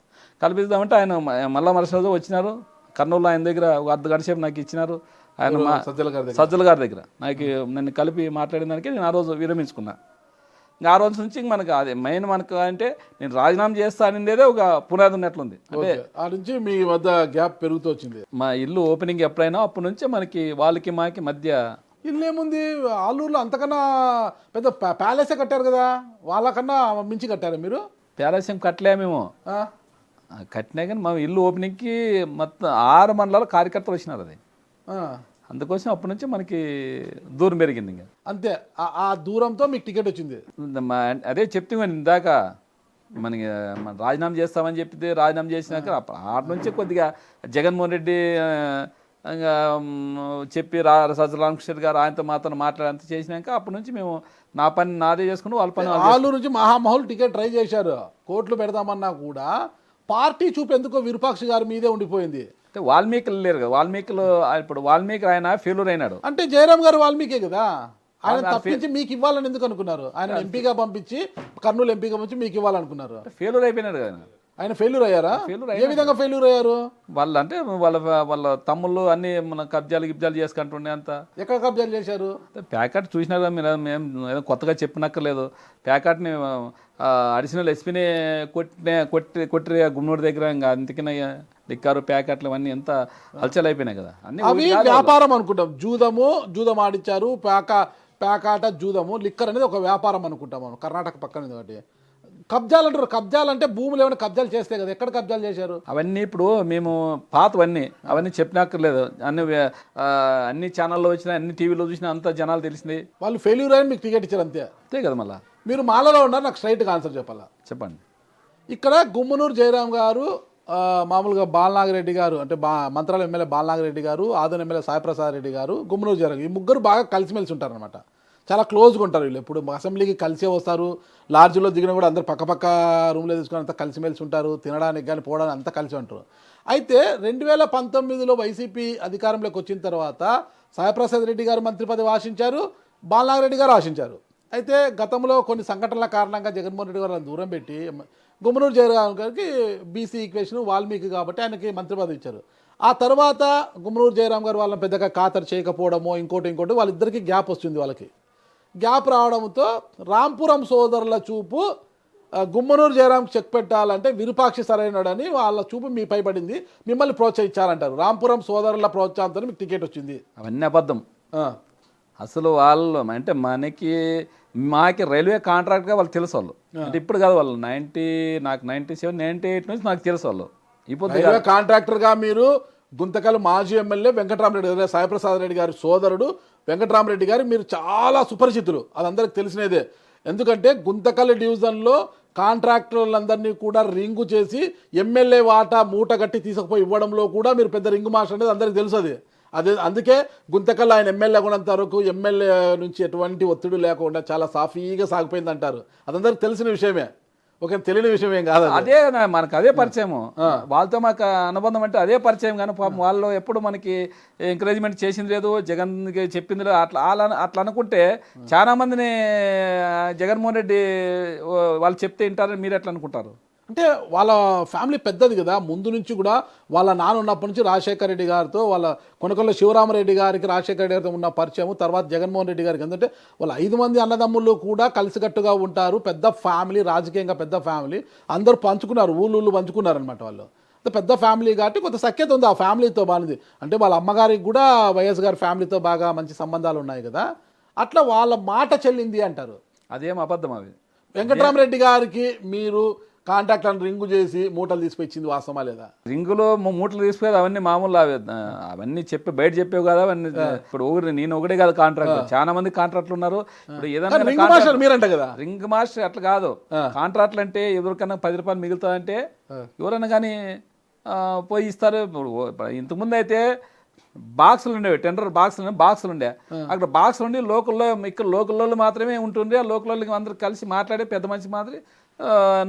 కల్పిస్తామంటే ఆయన మళ్ళా మరుసటి రోజు వచ్చినారు కర్నూలులో ఆయన దగ్గర ఒక అర్ధ గంట సేపు నాకు ఇచ్చినారు. ఆయన సజ్జల గారి దగ్గర నాకు నన్ను కలిపి మాట్లాడిన దానికి నేను ఆ రోజు విరమించుకున్నా. ఇంకా ఆ రోజు నుంచి మనకు అదే మెయిన్ మనకు అంటే నేను రాజీనామా చేస్తా అనేదే ఒక పునాది ఉన్నట్లుంది. అంటే ఆ నుంచి మీ వద్ద గ్యాప్ పెరుగుతూ వచ్చింది. మా ఇల్లు ఓపెనింగ్ ఎప్పుడైనా అప్పటి నుంచే మనకి వాళ్ళకి మాకి మధ్య ఇల్లు ఏముంది, ఆలూరులో అంతకన్నా పెద్ద ప్యాలెసే కట్టారు కదా, వాళ్ళకన్నా మించి కట్టారా మీరు? ప్యాలెస్ కట్టలే మేము కట్టినా కానీ మా ఇల్లు ఓపెనింగ్కి మొత్తం 6 మండలాల కార్యకర్తలు వచ్చినారు. అది అందుకోసం అప్పటి నుంచి మనకి దూరం పెరిగింది. ఇంకా అంతే, ఆ దూరంతో మీకు టికెట్ వచ్చింది. అదే చెప్తాను ఇందాక మనకి రాజీనామా చేస్తామని చెప్తే రాజీనామా చేసినాక ఆట నుంచి కొద్దిగా జగన్మోహన్ రెడ్డి చెప్పి సజ్జల రామకృష్ణ గారు ఆయనతో మాత్రం మాట్లాడంత చేసినాక అప్పటి నుంచి మేము నా పని నాదే చేసుకుని వాళ్ళ పని ఆలూరు నుంచి మహామహుల్ టికెట్ ట్రై చేశారు, కోట్లు పెడదామన్నా కూడా పార్టీ చూపెందుకో విరూపాక్ష గారి మీదే ఉండిపోయింది. అంటే వాల్మీకులు లేరు కదా, వాల్మీకులు ఇప్పుడు వాల్మీకి ఆయన ఫెయిల్యూర్ అయినాడు. అంటే జయరాం గారు వాల్మీకే కదా, ఆయన తప్పించి మీకు ఇవ్వాలని ఎందుకు అనుకున్నారు? ఆయన ఎంపీగా పంపించి కర్నూలు ఎంపీగా పంపించి మీకు ఇవ్వాలనుకున్నారు. ఫెయిల్యూర్ అయిపోయినాడు కదా ఆయన. ఫెయిల్యూర్ అయ్యారా? ఏ విధంగా ఫెయిల్యూర్ అయ్యారు? వాళ్ళు అంటే వాళ్ళ తమ్ముళ్ళు అన్ని మన గిబ్జాలు చేసుకుంటుండే అంత. ఎక్కడ కబ్జాలు చేశారు? ప్యాకెట్ చూసినారు మీరు, మేము ఏదో కొత్తగా చెప్పినక్కర్లేదు. ప్యాకెట్ని అడిషనల్ ఎస్పీని కొట్టి గుమ్మూరు దగ్గర ఇంకా అందుకనే లిక్కారు ప్యాకెట్లు అవన్నీ ఎంత హల్చల్ అయిపోయినాయి కదా. అవి వ్యాపారం అనుకుంటాం. జూదం ఆడిచ్చారు, ప్యాకాట జూదము, లిక్కర్ అనేది ఒక వ్యాపారం అనుకుంటాం మనం. కర్ణాటక పక్కన కాబట్టి కబ్జాలు అంటారు. కబ్జాలు అంటే భూములు ఏమైనా కబ్జాలు చేస్తే కదా, ఎక్కడ కబ్జాలు చేశారు? అవన్నీ ఇప్పుడు మేము అవన్నీ చెప్పినక్కర్లేదు. అన్ని ఛానల్లో వచ్చినా అన్ని టీవీలో చూసినా అంత జనాలు తెలిసింది. వాళ్ళు ఫెయిల్యూర్ అని మీకు టికెట్ ఇచ్చారు అంతే కదా. మళ్ళీ మీరు మాలలో ఉన్నారు, నాకు స్ట్రైట్గా ఆన్సర్ చెప్పాలా? చెప్పండి. ఇక్కడ గుమ్మనూరు జయరాం గారు, మామూలుగా బాలనాగిరెడ్డి గారు అంటే మంత్రాల ఎమ్మెల్యే బాలనాగిరెడ్డి గారు, ఆదోని ఎమ్మెల్యే సాయిప్రసాద్ రెడ్డి గారు, గుమ్మనూరు జయరాం, ఈ ముగ్గురు బాగా కలిసిమెలిసి ఉంటారనమాట. చాలా క్లోజ్గా ఉంటారు వీళ్ళు. ఎప్పుడు అసెంబ్లీకి కలిసే వస్తారు, లాడ్జ్లో దిగిన కూడా అందరు పక్క రూమ్లో తీసుకుని అంతా కలిసిమెలిసి ఉంటారు, తినడానికి కానీ పోవడానికి అంతా కలిసి ఉంటారు. అయితే 2019లో వైసీపీ అధికారంలోకి వచ్చిన తర్వాత సాయిప్రసాద్ రెడ్డి గారు మంత్రి పదవి ఆశించారు, బాలనాగిరెడ్డి గారు ఆశించారు. అయితే గతంలో కొన్ని సంఘటనల కారణంగా జగన్మోహన్ రెడ్డి గారు దూరం పెట్టి గుమ్మనూరు జయరాం గారికి బీసీ ఈక్వేషన్ వాల్మీకి కాబట్టి ఆయనకి మంత్రి పదవి ఇచ్చారు. ఆ తర్వాత గుమ్మనూరు జయరాం గారు వాళ్ళని పెద్దగా ఖాతరు చేయకపోవడమో ఇంకోటి వాళ్ళిద్దరికి గ్యాప్ వస్తుంది. వాళ్ళకి గ్యాప్ రావడంతో రాంపురం సోదరుల చూపు గుమ్మనూరు జయరాంకి చెక్ పెట్టాలంటే విరూపాక్షి సరైనడని వాళ్ళ చూపు మీ పైబడింది, మిమ్మల్ని ప్రోత్సహించారంటారు. రాంపురం సోదరుల ప్రోత్సాహంతో మీకు టికెట్ వచ్చింది. అవన్నీ అబద్ధం. అసలు వాళ్ళు అంటే మాకి రైల్వే కాంట్రాక్ట్గా వాళ్ళు తెలుసు. వాళ్ళు అంటే ఇప్పుడు కాదు, వాళ్ళు 97, 98 నుంచి నాకు తెలుసు. వాళ్ళు ఇప్పుడు రైల్వే కాంట్రాక్టర్గా మీరు గుంతకల్ మాజీ ఎమ్మెల్యే వెంకటరామరెడ్డి గారు, సాయిప్రసాద్ రెడ్డి గారి సోదరుడు వెంకటరామరెడ్డి గారు మీరు చాలా సుపరిచితులు, అది అందరికి తెలిసినదే. ఎందుకంటే గుంతకల్ డివిజన్లో కాంట్రాక్టర్లందరినీ కూడా రింగు చేసి ఎమ్మెల్యే వాటా మూట గట్టి తీసుకుపోయి ఇవ్వడంలో కూడా మీరు పెద్ద రింగు మాస్టర్ అనేది అందరికి తెలుసు. అందుకే గుంతకల్ ఆయన ఎమ్మెల్యే ఉన్నంత వరకు ఎమ్మెల్యే నుంచి ఎటువంటి ఒత్తిడి లేకుండా చాలా సాఫీగా సాగిపోయింది అంటారు. అదందరికి తెలిసిన విషయమే, ఒక తెలియని విషయం ఏం కాదు. అదే మనకు అదే పరిచయం, వాళ్ళతో మాకు అనుబంధం అంటే అదే పరిచయం. కానీ పాపం వాళ్ళు ఎప్పుడు మనకి ఎంకరేజ్మెంట్ చేసింది లేదు, జగన్ చెప్పింది లేదు. అట్లా అనుకుంటే చాలా మందిని జగన్మోహన్ రెడ్డి వాళ్ళు చెప్తే వింటారని మీరు ఎట్లా అనుకుంటారు? అంటే వాళ్ళ ఫ్యామిలీ పెద్దది కదా, ముందు నుంచి కూడా వాళ్ళ నాన్న ఉన్నప్పటి నుంచి రాజశేఖర రెడ్డి గారితో, వాళ్ళ కొనకొండ శివరామరెడ్డి గారికి రాజశేఖర రెడ్డి గారితో ఉన్న పరిచయం, తర్వాత జగన్మోహన్ రెడ్డి గారికి. ఎందుకంటే వాళ్ళ 5 మంది అన్నదమ్ముళ్ళు కూడా కలిసికట్టుగా ఉంటారు, పెద్ద ఫ్యామిలీ, రాజకీయంగా పెద్ద ఫ్యామిలీ, అందరూ పంచుకున్నారు, ఊళ్ళు పంచుకున్నారు అనమాట. వాళ్ళు పెద్ద ఫ్యామిలీ కాబట్టి కొంత సఖ్యత ఉంది ఆ ఫ్యామిలీతో. బాగుంది అంటే వాళ్ళ అమ్మగారికి కూడా వైఎస్ గారి ఫ్యామిలీతో బాగా మంచి సంబంధాలు ఉన్నాయి కదా, అట్లా వాళ్ళ మాట చెల్లింది అంటారు. అదేం అబద్ధం. అవి వెంకటరామరెడ్డి గారికి మీరు కాంట్రాక్ట్ రింగు చేసి మూటలు తీసుకొచ్చింది వాస్తవా లేదా? రింగులో మూటలు తీసుకుపోయేది అవన్నీ మామూలు అవన్నీ బయట చెప్పేవి కదా అవన్నీ. ఇప్పుడు నేను ఒకటే కాదు కాంట్రాక్ట్, చాలా మంది కాంట్రాక్ట్లు ఉన్నారు. ఇప్పుడు ఏదైనా మీరంట కదా రింగ్ మాస్టర్ అట్లా కాదు. కాంట్రాక్ట్లు అంటే ఎవరికన్నా 10 రూపాయలు మిగులుతుందంటే ఎవరైనా కానీ పోయి ఇస్తారు. ఇంతకుముందు అయితే బాక్సులు ఉండేవి, టెండర్ బాక్సులు ఉండే. అక్కడ బాక్సులు ఉండి లోకల్లో ఇక్కడ లోకల్లో మాత్రమే ఉంటుండే. ఆ లోకల్లోకి అందరూ కలిసి మాట్లాడే పెద్ద మనిషి మాదిరి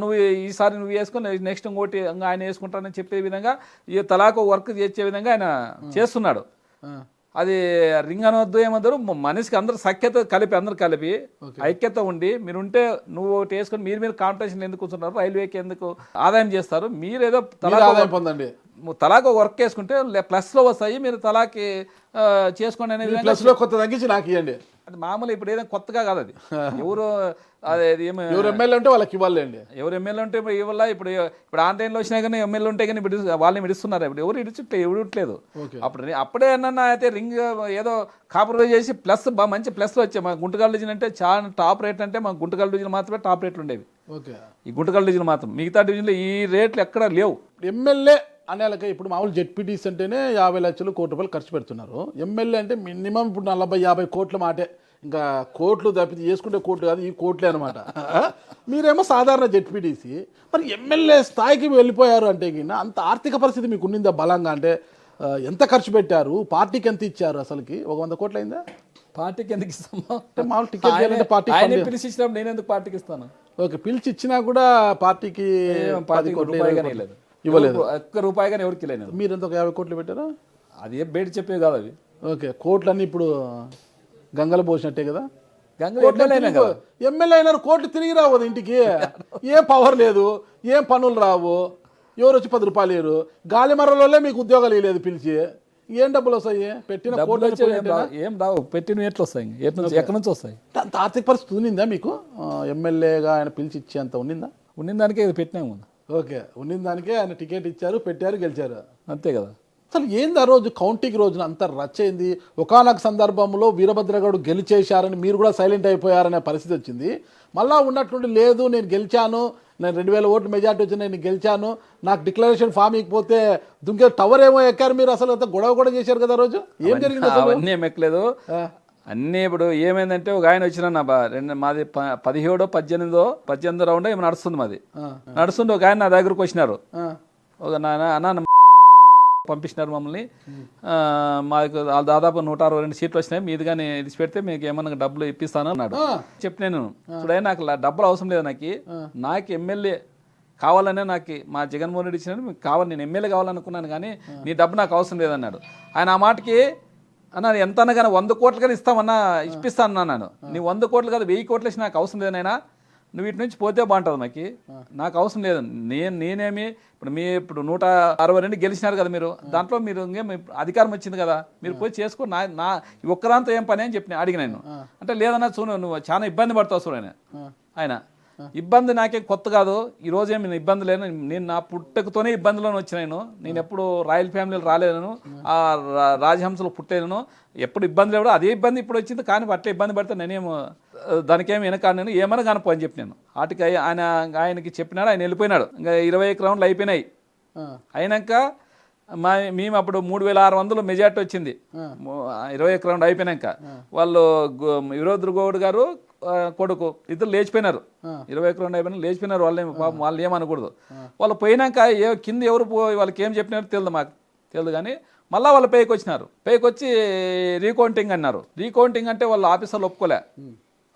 నువ్వు ఈసారి నువ్వు వేసుకొని నెక్స్ట్ ఇంకోటి ఆయన వేసుకుంటానని చెప్పే విధంగా ఈ తలాకు వర్క్ చేసే విధంగా ఆయన చేస్తున్నాడు. అది రింగ్ అనవద్దు ఏమద్దు, మనిషికి అందరు సఖ్యత కలిపి అందరు కలిపి ఐక్యత ఉండి మీరు ఉంటే నువ్వు ఒకటి వేసుకొని మీరు కాంపిటీషన్ ఎందుకు కూర్చున్నారు, రైల్వేకి ఎందుకు ఆదాయం చేస్తారు, మీరేదో ఆదాయం పొందండి, తలాకు వర్క్ వేసుకుంటే ప్లస్లో వస్తాయి, మీరు తలాకి చేసుకోండి అనే ప్లస్లో కొత్త తగ్గించి నాకు ఇవ్వండి. అది మామూలు. ఇప్పుడు ఏదైనా కొత్తగా కాదు అది. ఎవరు అదే ఎవరు ఎమ్మెల్యే ఉంటే వాళ్ళకి ఇవ్వాలండి. ఎవరు ఎమ్మెల్యే ఉంటే ఇవ్వాల. ఇప్పుడు ఆన్లైన్లో వచ్చినా కానీ ఎమ్మెల్యే ఉంటే కానీ వాళ్ళని విడుస్తున్నారు. ఇప్పుడు ఎవరు ఇవ్వట్లేదు. అప్పుడే అన్న అయితే రింగ్ ఏదో కాంప్రమైజ్ చేసి ప్లస్ మంచి ప్లస్లో వచ్చాయి. మా గుంటకల్ డివిజన్ అంటే చాలా టాప్ రేట్ అంటే మా గుంటకల్ డివిజన్ మాత్రమే టాప్ రేట్లు ఉండేవి. ఈ గుంటకల్ డివిజన్ మాత్రం, మిగతా డివిజన్లో ఈ రేట్లు ఎక్కడా లేవు. ఎమ్మెల్యే అనేలాగా ఇప్పుడు మామూలు జెడ్పీటీసీ అంటేనే 50 లక్షలు కోటి రూపాయలు ఖర్చు పెడుతున్నారు. ఎమ్మెల్యే అంటే మినిమం ఇప్పుడు 40-50 కోట్ల మాటే. ఇంకా కోట్లు తప్పితే చేసుకుంటే కోట్లు కాదు, ఈ కోట్లే అనమాట. మీరేమో సాధారణ జెడ్పీటీసీ, మరి ఎమ్మెల్యే స్థాయికి వెళ్ళిపోయారు అంటే అంత ఆర్థిక పరిస్థితి మీకు ఉన్నిందా బలంగా? అంటే ఎంత ఖర్చు పెట్టారు, పార్టీకి ఎంత ఇచ్చారు? అసలుకి 100 కోట్లు అయిందా? పార్టీకి ఎందుకు ఇస్తాము? మామూలు టికెట్ పార్టీ పిలిచి ఇచ్చినప్పుడు నేను ఎందుకు పార్టీకి ఇస్తాను? ఓకే, పిలిచి ఇచ్చినా కూడా పార్టీకి 10 కోట్లు ఇవ్వలేదు, ఒక్క రూపాయి కానీ ఎవరికి లేదు. మీరు ఎంత 50 కోట్లు పెట్టారా? అది ఏ బయట చెప్పేవి కాదు అవి. ఓకే, కోట్లన్నీ ఇప్పుడు గంగలు పోసినట్టే కదా. ఎమ్మెల్యే అయినారు, కోట్లు తిరిగి రావు కదా ఇంటికి. ఏం పవర్ లేదు, ఏం పనులు రావు, ఎవరు వచ్చి 10 రూపాయలు లేరు. గాలి మర్రలోనే మీకు ఉద్యోగాలు ఇవ్వలేదు పిలిచి, ఏం డబ్బులు వస్తాయి? పెట్టిన కోట్లు ఏం రావు, పెట్టిన ఎట్లు వస్తాయి, ఎక్కడి నుంచి వస్తాయి? అంత ఆర్థిక పరిస్థితి ఉన్నిందా మీకు? ఎమ్మెల్యేగా ఆయన పిలిచి ఇచ్చేంత ఉన్నిందా? ఉన్న దానికే పెట్టినాము. ఓకే, ఉన్న దానికే ఆయన టికెట్ ఇచ్చారు, పెట్టారు, గెలిచారు, అంతే కదా. అసలు ఏంది ఆ రోజు కౌంటింగ్ రోజున అంత రచ్చయింది? ఒకానొక సందర్భంలో వీరభద్రగౌడ్ గెలిచేశారని మీరు కూడా సైలెంట్ అయిపోయారనే పరిస్థితి వచ్చింది. మళ్ళా ఉన్నట్టుండి లేదు నేను గెలిచాను, నేను 2000 ఓట్లు మెజార్టీ వచ్చి నేను గెలిచాను, నాకు డిక్లరేషన్ ఫామ్ ఇకపోతే దుంకే టవర్ ఏమో ఎక్కారు మీరు. అసలు గొడవ కూడా చేశారు కదా రోజు. ఏం జరిగింది? అవన్నీ ఏం ఎక్కలేదు అన్నీ. ఇప్పుడు ఏమైందంటే ఒక ఆయన వచ్చిన మాది 17 రౌండ్ ఏమో నడుస్తుంది, మాది నడుస్తుంటే ఒక ఆయన నా దగ్గరకు వచ్చినారు. ఒక అన్న పంపించినారు మమ్మల్ని, మాకు దాదాపు 162 సీట్లు వచ్చినాయి, మీది కానీ ఇడిచి పెడితే మీకు ఏమన్నా డబ్బులు ఇప్పిస్తాను అన్నాడు. చెప్పినాను, ఇప్పుడే నాకు డబ్బులు అవసరం లేదు, నాకు ఎమ్మెల్యే కావాలనే, నాకు మా జగన్మోహన్ రెడ్డి ఇచ్చినట్టు మీకు కావాలి, నేను ఎమ్మెల్యే కావాలనుకున్నాను కానీ నీ డబ్బు నాకు అవసరం లేదన్నాడు. ఆయన ఆ మాటకి అన్న ఎంత అన్నా కానీ 100 కోట్లు కానీ ఇస్తామన్నా ఇప్పిస్తాను అన్నాను. నీ 100 కోట్లు కాదు 1000 కోట్లు వేసి నాకు అవసరం లేదనైనా, నువ్వు వీటి నుంచి పోతే బాగుంటుంది, నాకు అవసరం లేదు. నేనేమి ఇప్పుడు 162 గెలిచినారు కదా మీరు, దాంట్లో మీరు అధికారం వచ్చింది కదా, మీరు పోయి చేసుకో, నా ఒక్కదాంతో ఏం పని అని చెప్పి అడిగిన నేను. అంటే లేదన్నా చూడు నువ్వు చాలా ఇబ్బంది పడతావు చూడు ఆయన ఇబ్బంది నాకేం కొత్త కాదు, ఈరోజు ఏమి నేను ఇబ్బంది లేను, నేను నా పుట్టకతోనే ఇబ్బందులను వచ్చినాను, నేను ఎప్పుడు రాయల్ ఫ్యామిలీలో రాలేను, ఆ రాజహంసలో పుట్టేను, ఎప్పుడు ఇబ్బంది లేవు, అదే ఇబ్బంది ఇప్పుడు వచ్చింది, కానీ అట్లా ఇబ్బంది పడితే నేనేమో దానికేమి వెనకాడు, నేను ఏమన్నా కనుపో అని చెప్పి నేను వాటికి ఆయనకి చెప్పినాడు. ఆయన వెళ్ళిపోయినాడు. ఇంకా 21 రౌండ్లు అయిపోయినాయి. అయినాక మేము అప్పుడు 3600 మెజార్టీ వచ్చింది. 21 రౌండ్ అయిపోయినాక వాళ్ళు వీరభద్రగౌడ్ గారు కొడుకు ఇద్దరు లేచిపోయినారు. 21 రౌండ్ అయిపోయినా లేచిపోయినారు. వాళ్ళు ఏమనకూడదు. వాళ్ళు పోయినాక కింద ఎవరు వాళ్ళకి ఏం చెప్పినారు తెలియదు, మాకు తెలియదు. కానీ మళ్ళీ వాళ్ళు పైకి వచ్చినారు. పైకి వచ్చి రీకౌంటింగ్ అన్నారు. రీకౌంటింగ్ అంటే వాళ్ళు ఆఫీసర్లు ఒప్పుకోలే,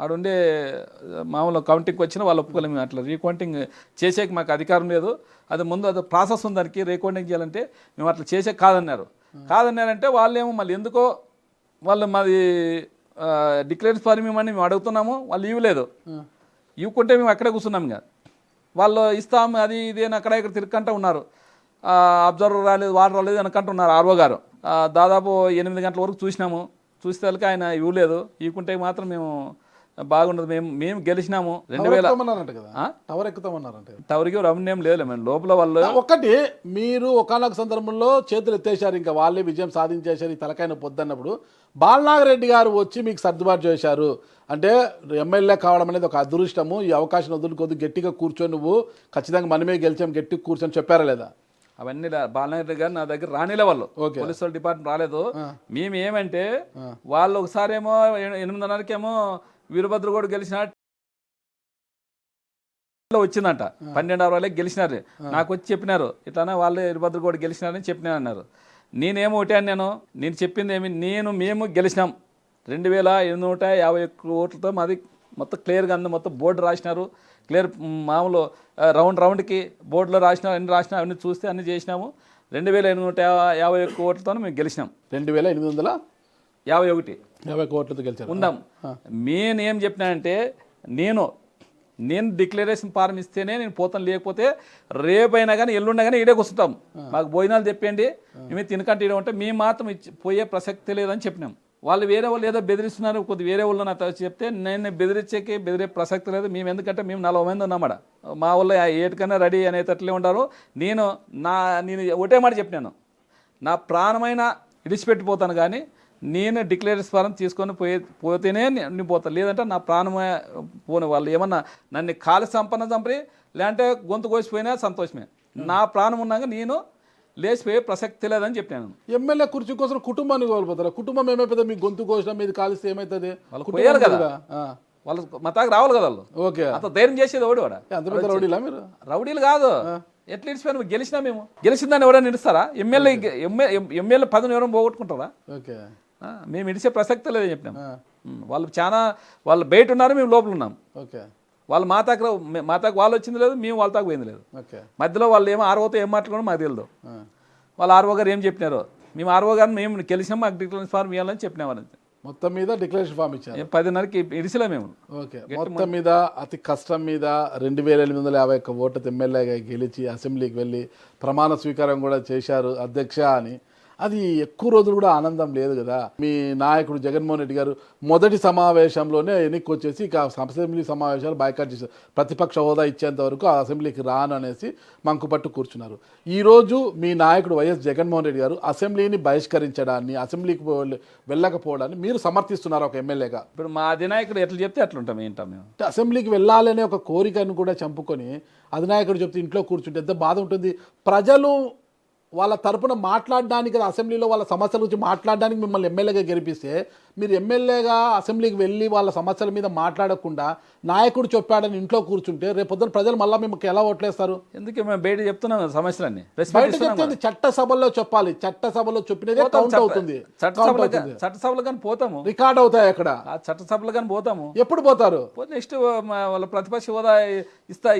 ఆడుండే మామూలు కౌంటింగ్కి వచ్చిన వాళ్ళు ఒప్పుకోలేము. మేము అట్లా రీకౌంటింగ్ చేసేకి మాకు అధికారం లేదు, అది ముందు అది ప్రాసెస్ ఉంది, దానికి రీకౌంటింగ్ చేయాలంటే మేము అట్లా చేసే కాదన్నారు. కాదన్నారంటే వాళ్ళేమో మళ్ళీ ఎందుకో వాళ్ళు మాది డిక్లేరెన్స్ ఫార్మ్ ఇవ్వమని మేము అడుగుతున్నాము, వాళ్ళు ఇవ్వలేదు. ఇవ్వకుంటే మేము అక్కడే కూర్చున్నాం. ఇంకా వాళ్ళు ఇస్తాము అది ఇది అని అక్కడ ఇక్కడ తిరుక్కంటూ ఉన్నారు. అబ్జర్వర్ రాలేదు, వాటర్ రాలేదు అనుకుంటున్నారు. ఆర్ఓ గారు దాదాపు 8 గంటల వరకు చూసినాము. చూస్తే ఆయన ఇవ్వలేదు. ఇవ్వకుంటే మాత్రం మేము బాగుండదు, మేము గెలిచినాము 2000 ఎక్కుతామన్నారంట కదా, టవర్ ఎక్కుతామన్నారంట. టవర్కి రమణ్యం లేదు మేము లోపల వాళ్ళు. ఒకటి మీరు ఒకనొక సందర్భంలో చేతులు ఎత్తేసారు, ఇంకా వాళ్ళే విజయం సాధించేశారు, ఈ తలకాయన పొద్దన్నప్పుడు బాలనాగరెడ్డి గారు వచ్చి మీకు సర్దుబాటు చేశారు. అంటే ఎమ్మెల్యే కావడం అనేది ఒక అదృష్టము, ఈ అవకాశం వదులుకోదు, గట్టిగా కూర్చొని నువ్వు ఖచ్చితంగా మనమే గెలిచాం, గట్టిగా కూర్చొని చెప్పారా లేదా? అవన్నీ బాలనాగరెడ్డి గారు నా దగ్గర రానిలే, వాళ్ళు పోలీసు వాళ్ళ డిపార్ట్మెంట్ రాలేదు. మేము ఏమంటే వాళ్ళు ఒకసారి ఏమో 8:30కేమో వీరభద్రగౌడ్ గెలిచిన వచ్చిందంట, 12 గెలిచినారు. నాకు వచ్చి చెప్పినారు ఇట్లానే వాళ్ళు వీరభద్రగౌడ్ గెలిచినారని చెప్పినా అన్నారు. నేనేమో ఒకటే అని నేను చెప్పింది ఏమి, మేము గెలిచినాం 2851 ఓట్లతో. మాది మొత్తం క్లియర్గా అంది, మొత్తం బోర్డు రాసినారు క్లియర్, మామూలు రౌండ్కి బోర్డులో రాసినారు, అన్ని రాసినారు, అన్ని చూస్తే అన్ని చేసినాము. 2851 ఓట్లతో మేము గెలిచినాం. 2851 ఓట్లతో గెలిచారు. ఉందాం. నేను ఏం చెప్పినానంటే నేను డిక్లరేషన్ ఫారం ఇస్తేనే నేను పోతాను, లేకపోతే రేపైనా కానీ ఎల్లుండా కానీ ఈడే కూర్చుంటాం, మాకు భోజనాలు చెప్పండి, మేము తినకంటే ఈడే ఉంటే మేము మాత్రం పోయే ప్రసక్తి లేదని చెప్పినాం. వాళ్ళు వేరే వాళ్ళు ఏదో బెదిరిస్తున్నారు, కొద్ది వేరే వాళ్ళు నాకు చెప్తే నేను బెదిరే ప్రసక్తి లేదు. మేము ఎందుకంటే మేము 40 మంది ఉన్నామడ, మా వాళ్ళు ఏటికన్నా రెడీ అనేటట్లే ఉంటారు. నేను ఒకటే మాట చెప్పినాను, నా ప్రాణమైన ఇడిచిపెట్టిపోతాను, కానీ నేను డిక్లరేషన్ ఫారం తీసుకొని పోతేనే నేను పోతాను, లేదంటే నా ప్రాణమే పోను. వాళ్ళు ఏమన్నా నన్ను కాలి చంపి లేదంటే గొంతు కోసిపోయినా సంతోషమే, నా ప్రాణం ఉన్నాక నేను లేచిపోయే ప్రసక్తి లేదని చెప్పాను. ఎమ్మెల్యే కుర్చీ కోసం కుటుంబాన్ని కోల్పోతారు, కుటుంబం ఏమైపోతుంది, మీ గొంతు కోసిన మీద కాలిస్తే ఏమవుతుంది? వాళ్ళు పోయారు కదా, వాళ్ళు మా తాకు రావాలి కదా వాళ్ళు. ఓకే, అంత ధైర్యం చేసేది ఎవడు వాడ? అంత పెద్ద రౌడీలా మీరు? రౌడీలు కాదు, ఎట్లా ఇడిచిపోయినా గెలిచినా మేము గెలిచిందని ఎవరైనా ఇడుస్తారా? ఎమ్మెల్యే పదవిని ఎవరైనా పోగొట్టుకుంటారా? ఓకే, మేము ఇడిచే ప్రసక్తి లేదని చెప్పినాం. వాళ్ళు బయట ఉన్నారు, మేము లోపల ఉన్నాం. ఓకే, వాళ్ళు మా తాకు వాళ్ళు వచ్చింది లేదు, మేము వాళ్ళ తాకు పోయింది లేదు. మధ్యలో వాళ్ళు ఏమో ఆర్ఓతో ఏం మాట్లాడడం మాకు తెలియదు. వాళ్ళు ఆర్ఓ గారు ఏం చెప్పినారో, మేము ఆర్ఓ గారిని మేము గెలిచినాం, మాకు డిక్లరేషన్ ఫార్మ్ ఇవ్వాలని చెప్పినామని. మొత్తం మీద డిక్లరేషన్ ఫామ్ ఇచ్చారు 10:30కి ఇడిసిలే మేము. ఓకే, మొత్తం మీద అతి కష్టం మీద 2851 ఓట్లతో ఎమ్మెల్యేగా గెలిచి అసెంబ్లీకి వెళ్ళి ప్రమాణ స్వీకారం కూడా చేశారు అధ్యక్ష అని. అది ఎక్కువ రోజులు కూడా ఆనందం లేదు కదా. మీ నాయకుడు జగన్మోహన్ రెడ్డి గారు మొదటి సమావేశంలోనే ఎన్నిక వచ్చేసి ఇక అసెంబ్లీ సమావేశాలు బాయ్కాట్ చేశారు, ప్రతిపక్ష హోదా ఇచ్చేంత వరకు ఆ అసెంబ్లీకి రాను అనేసి మంకుపట్టు కూర్చున్నారు. ఈరోజు మీ నాయకుడు వైఎస్ జగన్మోహన్ రెడ్డి గారు అసెంబ్లీని బహిష్కరించడాన్ని, అసెంబ్లీకి వెళ్ళకపోవడాన్ని మీరు సమర్థిస్తున్నారు ఒక ఎమ్మెల్యేగా. ఇప్పుడు మా అధినాయకుడు ఎట్లా చెప్తే అట్లుంటాం, ఏంటాం మేము. అసెంబ్లీకి వెళ్ళాలనే ఒక కోరికను కూడా చంపుకొని అధినాయకుడు చెప్తే ఇంట్లో కూర్చుంటే ఎంత బాధ ఉంటుంది. ప్రజలు వాళ్ళ తరపున మాట్లాడడానికి, అసెంబ్లీలో వాళ్ళ సమస్యల గురించి మాట్లాడడానికి మిమ్మల్ని ఎమ్మెల్యేగా గెలిపిస్తే మీరు ఎమ్మెల్యేగా అసెంబ్లీకి వెళ్ళి వాళ్ళ సమస్యల మీద మాట్లాడకుండా నాయకుడు చెప్పాడని ఇంట్లో కూర్చుంటే రేపొద్దున ప్రజలు మళ్ళీ మీకు ఎలా ఓట్లేస్తారు? ఎందుకు మేము బయట చెప్తున్నాం సమస్యలన్నీ, బయట చెప్తే చట్టసభలో చెప్పాలి, చట్టసభలో చెప్పినదే కౌంట్ అవుతుంది. చట్టసభలు కానీ పోతాము, రికార్డ్ అవుతాయి అక్కడ, చట్టసభలు కానీ పోతాము. ఎప్పుడు పోతారు? నెక్స్ట్ వాళ్ళ ప్రతిపక్ష హోదా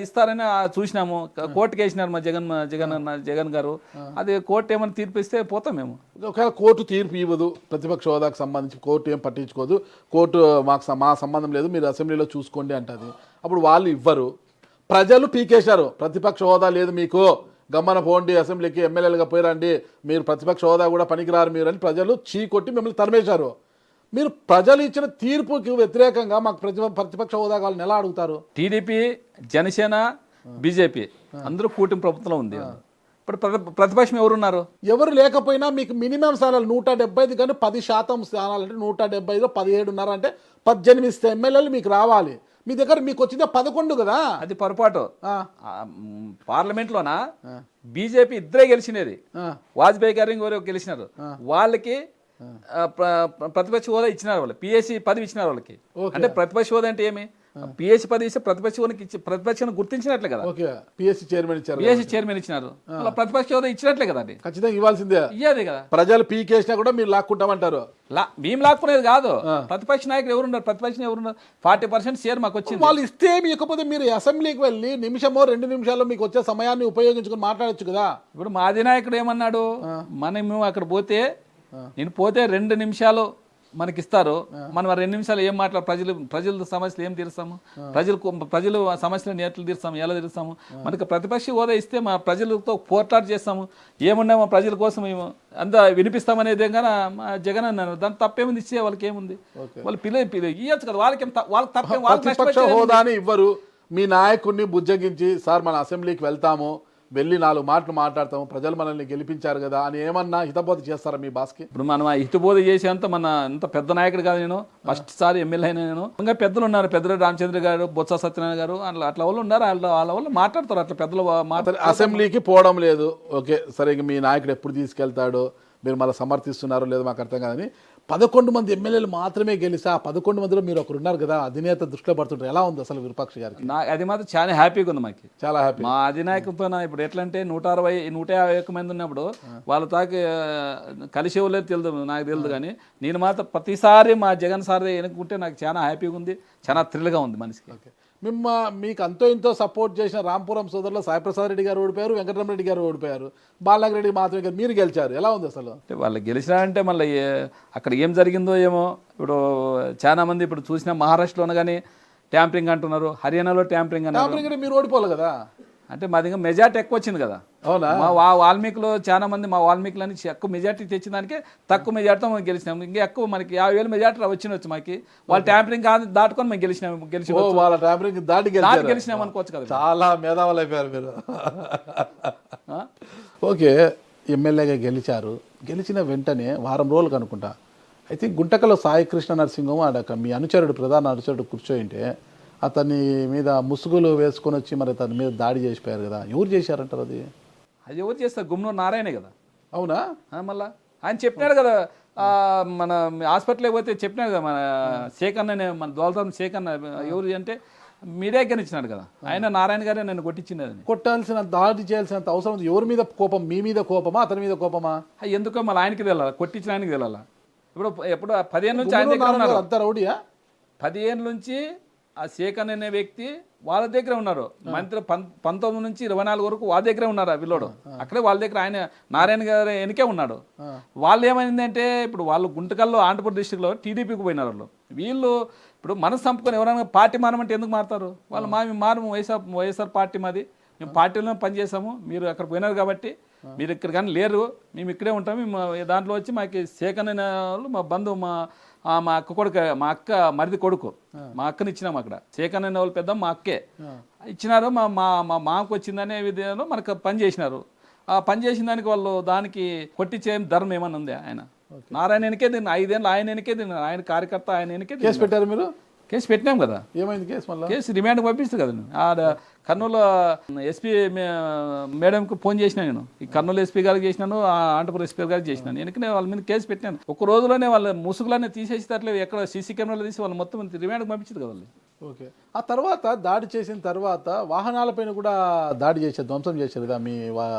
ఇస్తారని చూసినాము, కోర్టుకి వేసినారు మా జగన్ గారు. అది కోర్టు ఏమైనా తీర్పు ఇస్తే పోతాం మేము. ఒకవేళ కోర్టు తీర్పు ఇవ్వదు, ప్రతిపక్ష హోదాకు సంబంధించి కోర్టు ఏం పట్టించుకోదు, కోర్టు మా సంబంధం లేదు, మీరు అసెంబ్లీలో చూసుకోండి అంటది, అప్పుడు వాళ్ళు ఇవ్వరు, ప్రజలు పీకేశారు, ప్రతిపక్ష హోదా లేదు మీకు, గమ్మన పోండి, అసెంబ్లీకి ఎమ్మెల్యేలుగా పోయిరండి, మీరు ప్రతిపక్ష హోదా కూడా పనికిరారు మీరు అని ప్రజలు చీకొట్టి మిమ్మల్ని తరిమేశారు. మీరు ప్రజలు ఇచ్చిన తీర్పుకి వ్యతిరేకంగా మాకు ప్రతిపక్ష హోదా కావాలని ఎలా అడుగుతారు? టీడీపీ, జనసేన, బీజేపీ అందరూ కూటమి ప్రభుత్వంలో ఉంది. ఇప్పుడు ప్రతిపక్షం ఎవరున్నారు? ఎవరు లేకపోయినా మీకు మినిమం స్థానాలు 170 కానీ 10% స్థానాలు అంటే 170లో 17 ఉన్నారంటే 18 ఎమ్మెల్యేలు మీకు రావాలి. మీ దగ్గర మీకు వచ్చిందే 11 కదా. అది పొరపాటు. పార్లమెంట్లోనా బీజేపీ ఇద్దరే గెలిచినది, వాజ్పేయి గారు ఇంకొకరు గెలిచినారు. వాళ్ళకి ప్రతిపక్ష హోదా ఇచ్చినారు, వాళ్ళు పిఎస్సి పదవి ఇచ్చినారు వాళ్ళకి. అంటే ప్రతిపక్ష హోదా అంటే ఏమి? పిఎస్సి పదవి ఇస్తే ప్రతిపక్షాన్ని గుర్తించినట్లే కదా. పిఎస్సి చైర్మన్ ఇచ్చినారు, ప్రతిపక్ష హోదా ఇచ్చినట్లే కదా. అది ఖచ్చితంగా ఇవ్వాల్సిందే, ఇయ్యేది కదా. ప్రజలు పీకేసినా కూడా మీరు లాక్కుంటామంటారు. మేము లాక్కునేది కాదు, ప్రతిపక్ష నాయకులు ఎవరున్నారు, ప్రతిపక్షం ఎవరున్నారు, 40% షేర్ మాకు వచ్చింది. వాళ్ళు ఇస్తే ఇకపోతే మీరు అసెంబ్లీకి వెళ్ళి నిమిషమో 2 నిమిషాల్లో మీకు వచ్చే సమయాన్ని ఉపయోగించుకుని మాట్లాడచ్చు కదా. ఇప్పుడు మా అధినాయకుడు ఏమన్నాడు, మేము అక్కడ పోతే నేను పోతే 2 నిమిషాలు మనకి ఇస్తారు. మనం 2 నిమిషాలు ఏం ప్రజల సమస్యలు ఏం తీరుస్తాము, ప్రజలు సమస్యలను ఎట్లా తీరుస్తాము, ఎలా తీరుస్తాము. మనకి ప్రతిపక్ష హోదా ఇస్తే మా ప్రజలతో పోట్లాట చేస్తాము, ఏమున్నా మా ప్రజల కోసం అంతా వినిపిస్తామనేది కానీ మా జగన్ అన్నారు. దాని తప్పేముంది, ఇచ్చే వాళ్ళకి ఏముంది, వాళ్ళు పిల్లలు ఇవ్వచ్చు కదా, వాళ్ళకి తప్పే. ప్రతిపక్ష హోదాని ఇవ్వరు, మీ నాయకుడిని బుజ్జగించి సార్ మన అసెంబ్లీకి వెళ్తాము, వెళ్ళి 4 మాటలు మాట్లాడతాము, ప్రజలు మనల్ని గెలిపించారు కదా అని ఏమన్నా హితబోధ చేస్తారా మీ బాస్కి? ఇప్పుడు మనం ఆ హితబోధ చేసేంత ఇంత పెద్ద నాయకుడు కాదు నేను, ఫస్ట్ సారి ఎమ్మెల్యే అయినా నేను. ఇంకా పెద్దలు ఉన్నారు, పెద్దలు రామచంద్ర గారు, బొత్స సత్యనారాయణ గారు, అట్లా వాళ్ళు ఉన్నారు, వాళ్ళ వాళ్ళు మాట్లాడతారు. అట్లా పెద్దలు అసెంబ్లీకి పోవడం లేదు, ఓకే సరే, ఇక మీ నాయకుడు ఎప్పుడు తీసుకెళ్తాడో, మీరు మళ్ళీ సమర్థిస్తున్నారో లేదో మాకు అర్థం కాదని 11 మంది ఎమ్మెల్యేలు మాత్రమే గెలిచి ఆ 11 మందిలో మీరు ఒకరు ఉన్నారు కదా, అధినేత దృష్టిలో పడుతుంటారు. ఎలా ఉంది అసలు విరూపాక్ష గారికి? అది మాత్రం చాలా హ్యాపీగా ఉంది మాకు, చాలా హ్యాపీ. మా అధినాయకులతో ఇప్పుడు ఎట్లా అంటే 160-151 మంది ఉన్నప్పుడు వాళ్ళ తాకి కలిసి ఇవ్వలేదు తెలియదు, నాకు తెలియదు. కానీ నేను మాత్రం ప్రతిసారి మా జగన్ సార్ ఎన్నుకుంటే నాకు చాలా హ్యాపీగా ఉంది, చాలా థ్రిల్గా ఉంది మనిషికి. మీకు అంతో ఇంతో సపోర్ట్ చేసిన రాంపురం సోదరులు సాయిప్రసాద్ రెడ్డి గారు ఓడిపోయారు, వెంకటరామరెడ్డి గారు ఓడిపోయారు, బాలనాగిరెడ్డి మాత్రమే గారు మీరు గెలిచారు. ఎలా ఉంది అసలు? వాళ్ళు గెలిచినారంటే మళ్ళీ అక్కడ ఏం జరిగిందో ఏమో. ఇప్పుడు చాలా మంది ఇప్పుడు చూసిన మహారాష్ట్రలోనే కానీ ట్యాంపరింగ్ అంటున్నారు, హర్యానాలో ట్యాంపరింగ్ అన్నారు. మీరు ఓడిపోవాలి కదా, అంటే మాది ఇంకా మెజార్టీ ఎక్కువ వచ్చింది కదా. అవునా? మా వాల్మీకిలో చాలా మంది మా వాల్మీకిలని ఎక్కువ మెజార్టీ తెచ్చిన దానికి తక్కువ మెజార్టీతో మనం గెలిచినాం. ఇంకా ఎక్కువ మనకి 50,000 మెజార్టీ వచ్చినవచ్చు మాకి. వాళ్ళు ట్యాంపరింగ్ దాటుకొని మేము గెలిచినాం అనుకోవచ్చు కదా. చాలా మేధావులు అయిపోయారు మీరు. ఓకే, ఎమ్మెల్యేగా గెలిచారు, గెలిచిన వెంటనే వారం రోజులకు అనుకుంటా అయితే గుంటకలో సాయి కృష్ణ నరసింహం ఆడక మీ అనుచరుడు, ప్రధాన అనుచరుడు కూర్చోయింటే అతని మీద ముసుగులు వేసుకొని వచ్చి మరి అతని మీద దాడి చేసిపోయారు కదా, ఎవరు చేశారంటారు? అది ఎవరు చేస్తారు? గుమ్మనూరు నారాయణే కదా. అవునా? మళ్ళా ఆయన చెప్పినాడు కదా, మన హాస్పిటల్కి పోతే చెప్పినాడు కదా, మన శేఖ్ అన్న, మన దోల్తాం శేఖ్ అన్న ఎవరు అంటే మీడియాకి ఇచ్చినాడు కదా, ఆయన నారాయణ గారే నన్ను కొట్టించినది. కొట్టాల్సిన, దాడి చేయాల్సినంత అవసరం ఎవరి మీద కోపం? మీ మీద కోపమా, అతని మీద కోపమా? ఎందుకో మళ్ళీ ఆయనకి తెలాలి, కొట్టించిన ఆయనకి తెలాల. ఎప్పుడు 15 నుంచి ఆయన దగ్గర ఉన్నారు. అంత రౌడియా? 15 నుంచి ఆ శేఖ్ అనే వ్యక్తి వాళ్ళ దగ్గర ఉన్నారు. మంత్రి 19 నుంచి 24 వరకు వాళ్ళ దగ్గరే ఉన్నారు. ఆ పిల్లోడు అక్కడే వాళ్ళ దగ్గర, ఆయన నారాయణ గారు వెనకే ఉన్నాడు. వాళ్ళు ఏమైందంటే ఇప్పుడు వాళ్ళు గుంటకల్లో ఆంధ్రప్రదేశ్ డిస్ట్రిక్ట్లో టీడీపీకి పోయినారు. వీళ్ళు ఇప్పుడు మనసు చంపుకొని ఎవరైనా పార్టీ మారమంటే ఎందుకు మారుతారు? వాళ్ళు మారు వైఎస్ఆర్ పార్టీ మాది, మేము పార్టీలో పనిచేసాము, మీరు అక్కడ పోయినారు కాబట్టి మీరు ఇక్కడ కానీ లేరు, మేము ఇక్కడే ఉంటాము. దాంట్లో వచ్చి మాకు శేఖ్ అనే వాళ్ళు మా బంధువు, మా అక్క కొడుకు, మా అక్క మరిది కొడుకు, మా అక్కని ఇచ్చినాం. అక్కడ శేఖ్ అనే వాళ్ళు పెద్ద మా అక్కే ఇచ్చినారు. మా మామకు వచ్చిందనే విధంగా మనకు పని చేసినారు. ఆ పని చేసిన దానికి వాళ్ళు దానికి కొట్టించే ధర్మం ఏమన్నా ఉంది? ఆయన నారాయణనికే దీన్ని 5 ఏళ్ళు ఆయనకే దీన్ని, ఆయన కార్యకర్త ఆయనకే కేసు పెట్టారు. మీరు కేసు పెట్టినాం కదా. ఏమైంది కేసు? మళ్ళీ కేసు రిమాండ్కి పంపిస్తుంది కదా. ఆడ కర్నూలు ఎస్పీ మేడంకి ఫోన్ చేసినా నేను, ఈ కర్నూలు ఎస్పీ గారికి చేసినాను, ఆంధ్రప్రదేశ్ ఎస్పీ గారికి చేసినాను. వెనకనే వాళ్ళ మీద కేసు పెట్టాను. ఒక రోజులోనే వాళ్ళ ముసుగులన్నీ తీసేసేటట్లేదు, ఎక్కడ సీసీ కెమెరాలు తీసి వాళ్ళు మొత్తం రిమాండ్కి పంపించింది కదా వాళ్ళు. ఓకే, ఆ తర్వాత దాడి చేసిన తర్వాత వాహనాలపైన కూడా దాడి చేశారు, ధ్వంసం చేశారు కదా మీ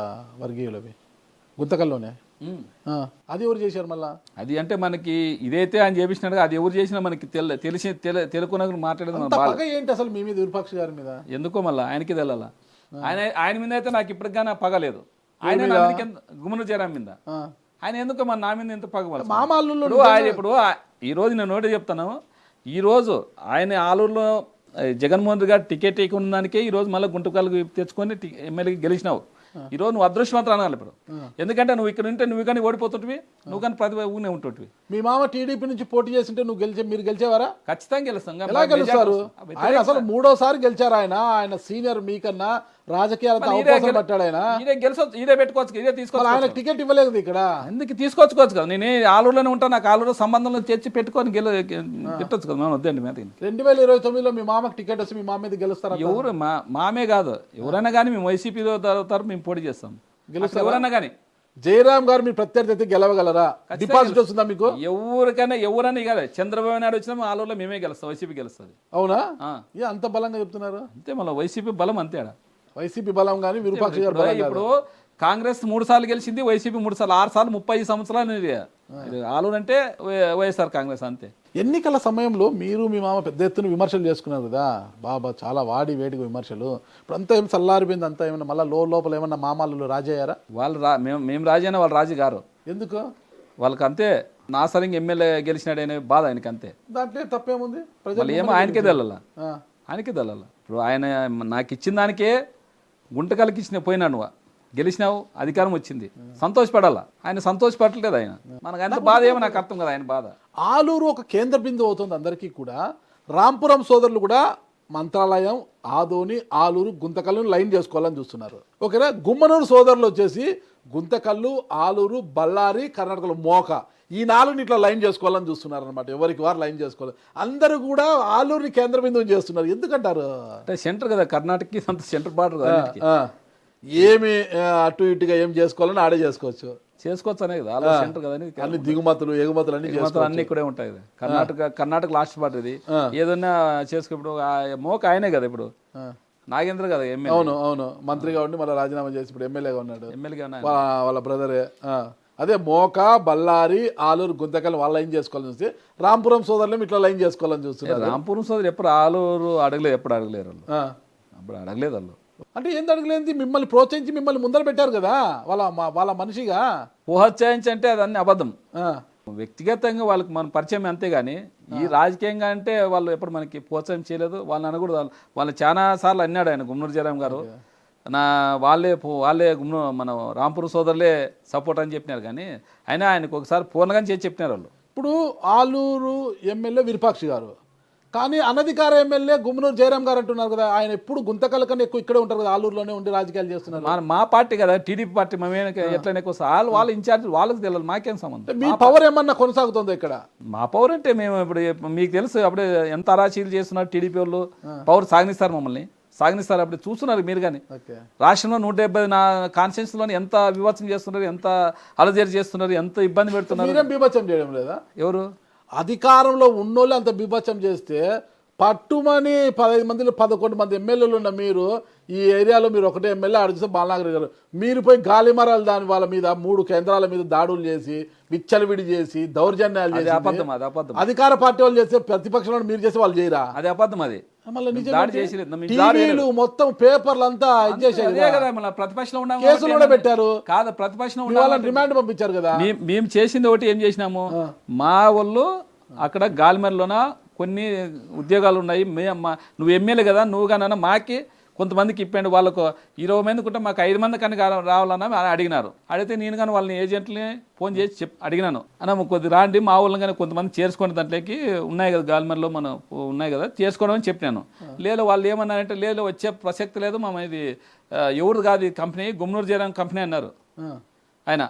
వర్గీయులవి గుంతకల్లోనే. అది ఎవరు చేశారు మళ్ళా? అది అంటే మనకి ఇదైతే ఆయన చేపించినాడు, అది ఎవరు చేసినా మనకి తెలుకున్న మాట్లాడేది ఏంటి అసలు మీ మీద, విరూపాక్ష గారి మీద ఎందుకో మళ్ళీ ఆయనకి తెలాల. ఆయన మీద అయితే నాకు ఇప్పటికైనా పగలేదు. ఆయన గుమ్మను చేరాం మీద ఆయన ఎందుకో మన నా మీద ఎంత పగ మామూలు. ఆయన ఇప్పుడు ఈ రోజు నేను నోటి చెప్తాను, ఈ రోజు ఆయన ఆలూరులో జగన్మోహన్ రెడ్డి గారు టికెట్ ఇవ్వకున్న దానికే ఈ రోజు మళ్ళీ గుంటకాలకు తెచ్చుకొని ఎమ్మెల్యేకి గెలిచినావు. ఈ రోజు నువ్వు అదృష్టవంతులు అనాలి ఇప్పుడు, ఎందుకంటే నువ్వు ఇక్కడ ఉంటే నువ్వు కానీ ఓడిపోతుంటివి, నువ్వు కానీ ఊనే ఉంటుంటివి. మీ మామ టీడీపీ నుంచి పోటీ చేస్తుంటే మీరు గెలిచేవారా? ఖచ్చితంగా గెలుస్తాం. ఎలా గెలుస్తారు? ఆయన అసలు 3వసారి గెలిచారు. ఆయన సీనియర్ మీకన్నా రాజకీయాలతో అవకాశం పట్టాడు. ఆయన ఇదే పెట్టుకోవచ్చు, ఇదే తీసుకోవచ్చు. ఆయన టికెట్ ఇవ్వలేదు ఇక్కడ, ఎందుకు తీసుకోవచ్చు కదా. నేను ఆలూరులోనే ఉంటాను, నాకు ఆలూరు సంబంధంలో తెచ్చి పెట్టుకొని పెట్టచ్చు కదా. మనం వద్దండి మీద 2029లో మీ మామకు టికెట్ వస్తే మీ మామ మీద గెలుస్తారు. ఎవరు మామే కాదు, ఎవరైనా కానీ మేము వైసీపీ తరఫు మేము పోటీ చేస్తాం, గెలుస్తాం ఎవరైనా కానీ. జయరామ్ గారు మీ ప్రత్యర్థి అయితే గెలవగలరా? డిపాజిట్ వస్తుందా మీకు? ఎవరైనా కాదు, చంద్రబాబు నాయుడు వచ్చినా ఆలూరులో మేమే గెలుస్తాం, వైసీపీ గెలుస్తుంది. అవునా? అంత బలంగా చెప్తున్నారు? అంతే, మళ్ళీ వైసీపీ బలం అంతే. వైసీపీ బలం కానీ విరూపాక్ష గారు బలం. ఇప్పుడు కాంగ్రెస్ 3 సార్లు గెలిచింది, వైసీపీ 3 సార్లు, 6 సార్లు 30 సంవత్సరాలు ఆలూరు అంటే వైఎస్ఆర్ కాంగ్రెస్ అంతే. ఎన్నికల సమయంలో మీరు మీ మామ పెద్ద ఎత్తున విమర్శలు చేసుకున్నారు కదా బాబా, చాలా వేడిగా విమర్శలు. ఇప్పుడు అంతా ఏం చల్లారిపోయింది, అంతా ఏమన్నా మళ్ళీ లోపల ఏమన్నా మామాలు రాజయ్యారా? వాళ్ళు మేము రాజైనా వాళ్ళు రాజు గారు. ఎందుకు? వాళ్ళకి అంతే, నాసరింగ్ ఎమ్మెల్యే గెలిచినాడనే బాధ ఆయనకి అంతే. దాంట్లో తప్పేముంది? మళ్ళీ ఏమో ఆయనకే తెల్లాల, ఆయనకే తెల్లాల. ఇప్పుడు ఆయన నాకు ఇచ్చిన దానికే గుంటకలకి ఇచ్చిన పోయినాడు, నువ్వు గెలిచినావు, అధికారం వచ్చింది, సంతోషపడాలా. ఆయన సంతోషపడలేదు. ఆయన మనకు అంత బాధ ఏమో నాకు అర్థం కదా ఆయన బాధ. ఆలూరు ఒక కేంద్ర బిందువు అవుతుంది అందరికీ కూడా. రాంపురం సోదరులు కూడా మంత్రాలయం, ఆదోని, ఆలూరు, గుంతకల్లు లైన్ చేసుకోవాలని చూస్తున్నారు. ఓకేనా? గుమ్మనూరు సోదరులు వచ్చేసి గుంతకల్లు, ఆలూరు, బళ్ళారి, కర్ణాటకలో మోక, ఈ 4 ఇట్లా లైన్ చేసుకోవాలని చూస్తున్నారు అనమాట. ఎవరికి వారు లైన్ చేసుకోవాలి. అందరూ కూడా ఆలూరుని కేంద్ర బిందువు చేస్తున్నారు. ఎందుకంటారు? అంటే సెంటర్ కదా, కర్ణాటకకి అంత సెంటర్ బార్డర్ కదా. ఏమి అటు ఇటుగా ఏం చేసుకోవాలని ఆడే చేసుకోవచ్చు అనే కదా, ఆలో సెంటర్ కదా. అన్ని దిగుమతులు ఎగుమతులు అన్ని ఇక్కడే ఉంటాయి కదా. కర్ణాటక లాస్ట్ పార్ట్ ఇది. ఏదన్నా చేసుకో. ఇప్పుడు మోక ఆయనే కదా, ఇప్పుడు నాగేంద్ర కదా ఎమ్మెల్యే. అవును మంత్రిగా ఉండి మళ్ళీ రాజీనామా చేసి ఇప్పుడు ఎమ్మెల్యేగా ఉన్నాడు. ఎమ్మెల్యేగా వాళ్ళ బ్రదరే. అదే మోక, బళ్ళారి, ఆలూరు, గుంతకల్ వాళ్ళ లైన్ చేసుకోవాలని చూస్తే రాంపురం సోదరులు ఇట్లా లైన్ చేసుకోవాలని చూస్తున్నారు. రాంపురం సోదరు ఎప్పుడు ఆలూరు అడగలేదు, ఎప్పుడు అడగలేరు వాళ్ళు. అప్పుడు అడగలేదు వాళ్ళు. అంటే ఏం అడగలేదు? మిమ్మల్ని ప్రోత్సహించి మిమ్మల్ని ముందర పెట్టారు కదా వాళ్ళ మనిషిగా. ప్రోత్సహించి అంటే అది అన్ని అబద్ధం. వ్యక్తిగతంగా వాళ్ళకి మన పరిచయం అంతేగాని ఈ రాజకీయంగా అంటే వాళ్ళు ఎప్పుడు మనకి ప్రోత్సాహం చేయలేదు. వాళ్ళని అనకూడదు. వాళ్ళు చాలా సార్లు అన్నాడు ఆయన, గుమ్మనూరు జయరాం గారు, వాళ్ళే మన రాంపురం సోదరులే సపోర్ట్ అని చెప్పినారు. కానీ అయినా ఆయనకు ఒకసారి ఫోన్గా చేసి చెప్పినారు వాళ్ళు. ఇప్పుడు ఆలూరు ఎమ్మెల్యే విరూపాక్షి గారు, కానీ అనధికార ఎమ్మెల్యే గుమ్మనూరు జయరాం గారు అంటున్నారు కదా. ఆయన ఎప్పుడు గుంతకల్ కన్నా ఎక్కువ ఇక్కడే ఉంటారు కదా, ఆలూరులోనే ఉండి రాజకీయాలు చేస్తున్నారు. మా పార్టీ కదా, టీడీపీ పార్టీ. మేము ఎట్లనే వాళ్ళ ఇన్ఛార్జ్ వాళ్ళకి తెలియదు, మాకేం సంబంధం. మీ పవర్ ఏమన్నా కొనసాగుతుందో ఇక్కడ? మా పవర్ అంటే మేము ఇప్పుడు మీకు తెలుసు, అప్పుడే ఎంత అరాచీలు చేస్తున్నారు టీడీపీ వాళ్ళు. పవర్ సాగనిస్తారు, మమ్మల్ని సాగనిస్తారు. అప్పుడు చూస్తున్నారు మీరు. కానీ రాష్ట్రంలో 170 కాన్స్టిట్యూన్సీలోని ఎంత వివత్సం చేస్తున్నారు, ఎంత అలజడి చేస్తున్నారు, ఎంత ఇబ్బంది పెడుతున్నారు. మీరేం బీభత్సం చేయడం లేదా? ఎవరు అధికారంలో ఉన్నోళ్ళు అంత బీభత్సం చేస్తే పట్టుమని 15 మందిలో 11 మంది ఎమ్మెల్యేలు ఉన్న మీరు, ఈ ఏరియాలో మీరు ఒకటే ఎమ్మెల్యే అడిగితే బాలనాగర్ గారు, మీరు పోయి గాలిమరాలు దాని వాళ్ళ మీద 3 కేంద్రాల మీద దాడులు చేసి, విచ్చలవిడి చేసి, దౌర్జన్యాలు చేసి, అబద్ధం. అధికార పార్టీ వాళ్ళు చేస్తే ప్రతిపక్షంలో మీరు చేసి వాళ్ళు చేయరా? అది అబద్ధం. అది టీవీలు మొత్తం పేపర్లు అంతా ప్రతిపక్షంలో కేసులు కూడా పెట్టారు. కాదు, ప్రతిపక్షంలో రిమాండ్ పంపించారు కదా. మేము చేసింది ఒకటి ఏం చేసినాము, మా వాళ్ళు అక్కడ గాలిమర్లోన కొన్ని ఉద్యోగాలు ఉన్నాయి. నువ్వు ఎమ్మెల్యే కదా, నువ్వు కానీ మాకి కొంతమందికి ఇప్పండి, వాళ్ళకు 20 మంది ఉంటే మాకు 5 మంది కానీ రావాలన్నా అడిగినారు. అడిగితే నేను కానీ వాళ్ళని ఏజెంట్ని ఫోన్ చేసి అడిగినాను, అన్న కొద్ది రాండి మా వాళ్ళని కానీ కొంతమంది చేర్చుకోండి, దాంట్లోకి ఉన్నాయి కదా గాలిమర్లో మనం ఉన్నాయి కదా చేసుకోవడం అని చెప్పినాను. లేదు వాళ్ళు ఏమన్నారంటే, లేదు వచ్చే ప్రసక్తి లేదు, మా ఇది ఎవరు కాదు ఈ కంపెనీ, గుమ్మనూరు జయరాం కంపెనీ అన్నారు ఆయన.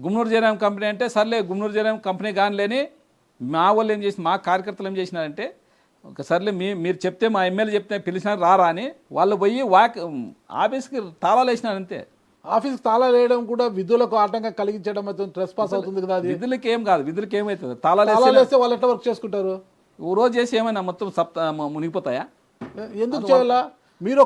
గుమ్మనూరు జయరాం కంపెనీ అంటే సర్లే, గుమ్మనూరు జయరాం కంపెనీ కానీ లేని మా వాళ్ళు ఏం చేసి, మా కార్యకర్తలు ఏం చేసినారంటే, ఒకసారిలే మీరు చెప్తే, మా ఎమ్మెల్యే చెప్తే పిలిచినారు రారా అని వాళ్ళు పోయి ఆఫీస్కి తాళాలు వేసినారు అంతే. ఆఫీస్కి తాళాలు వేయడం కూడా విధులకు ఆటంకం కలిగించడం ట్రెస్ పాస్ అవుతుంది కదా. అది విధులకి ఏం కాదు, విధులకి ఏమవుతుంది, తాళాలు వేస్తే వాళ్ళు ఎట్లా వర్క్ చేసుకుంటారు? ఓ రోజు చేసి ఏమైనా మొత్తం మునిగిపోతాయా? ఎందుకు చేయాలా? మీరు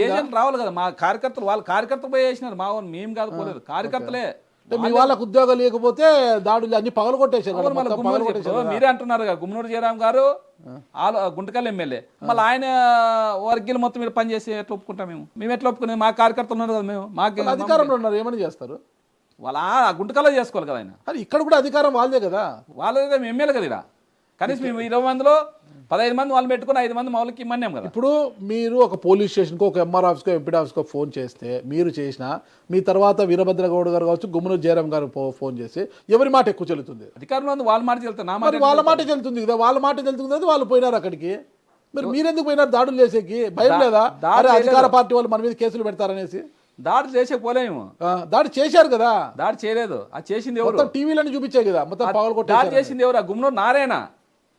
ఏజెంట్ రావాలి కదా, మా కార్యకర్తలు, వాళ్ళ కార్యకర్తలు పోయి వేసినారు, మా వాళ్ళు మేము కాదు పోలేదు, కార్యకర్తలే. మీ వాళ్ళకు ఉద్యోగాలు లేకపోతే దాడులు అన్ని పగలు కొట్టేశారు. మీరే అంటున్నారు కదా, గుమ్మనూరు జయరాం గారు గుంటకల్ ఎమ్మెల్యే, మళ్ళీ ఆయన వర్గీయులు మొత్తం మీరు పని చేసి ఎట్లా ఒప్పుకుంటాం? మేము ఎట్లా ఒప్పుకునేది? మా కార్యకర్తలు ఉన్నారు కదా, మేము మాకు అధికారంలో ఉన్నారు, ఏమని చేస్తారు? వాళ్ళ గుంటకల్లో చేసుకోవాలి కదా ఆయన. అది ఇక్కడ కూడా అధికారం వాళ్ళదే కదా, వాళ్ళదే. మేము ఎమ్మెల్యే కదా ఇక్కడ. కనీసం మేము 20 మందిలో 15 మంది వాళ్ళు పెట్టుకుని 5 మంది మా వాళ్ళకి ఇమ్మన్నాం కదా. ఇప్పుడు మీరు ఒక పోలీస్ స్టేషన్కో, ఒక ఎంఆర్ ఆఫీస్కో, ఎంపీడీ ఆఫీస్కో ఫోన్ చేస్తే, మీరు చేసిన మీ తర్వాత వీరభద్రగౌడ్ గారు కావచ్చు, గుమ్మనూరు జయరాం గారు ఫోన్ చేసి ఎవరి మాట ఎక్కువ చెల్లుతుంది? అధికారంలో వాళ్ళ మాట చెల్లుతుంది, నా మరి వాళ్ళ మాట చెల్లుతుంది కదా. వాళ్ళ మాట చెల్లుతుంది కదా, వాళ్ళు పోయినారు అక్కడికి. మరి మీరెందుకు పోయినారు దాడులు చేసేకి? భయం లేదా? అధికార పార్టీ వాళ్ళు మన మీద కేసులు పెడతారనేసి. దాడి చేసే పోలేము. దాడి చేశారు కదా. దాడి చేయలేదు, అది చేసింది ఎవరు? టీవీలను చూపించాయి కదా, మొత్తం పగలు కొట్టి. దాడి చేసింది ఎవరు? గుమ్మనూరు నారాయణ.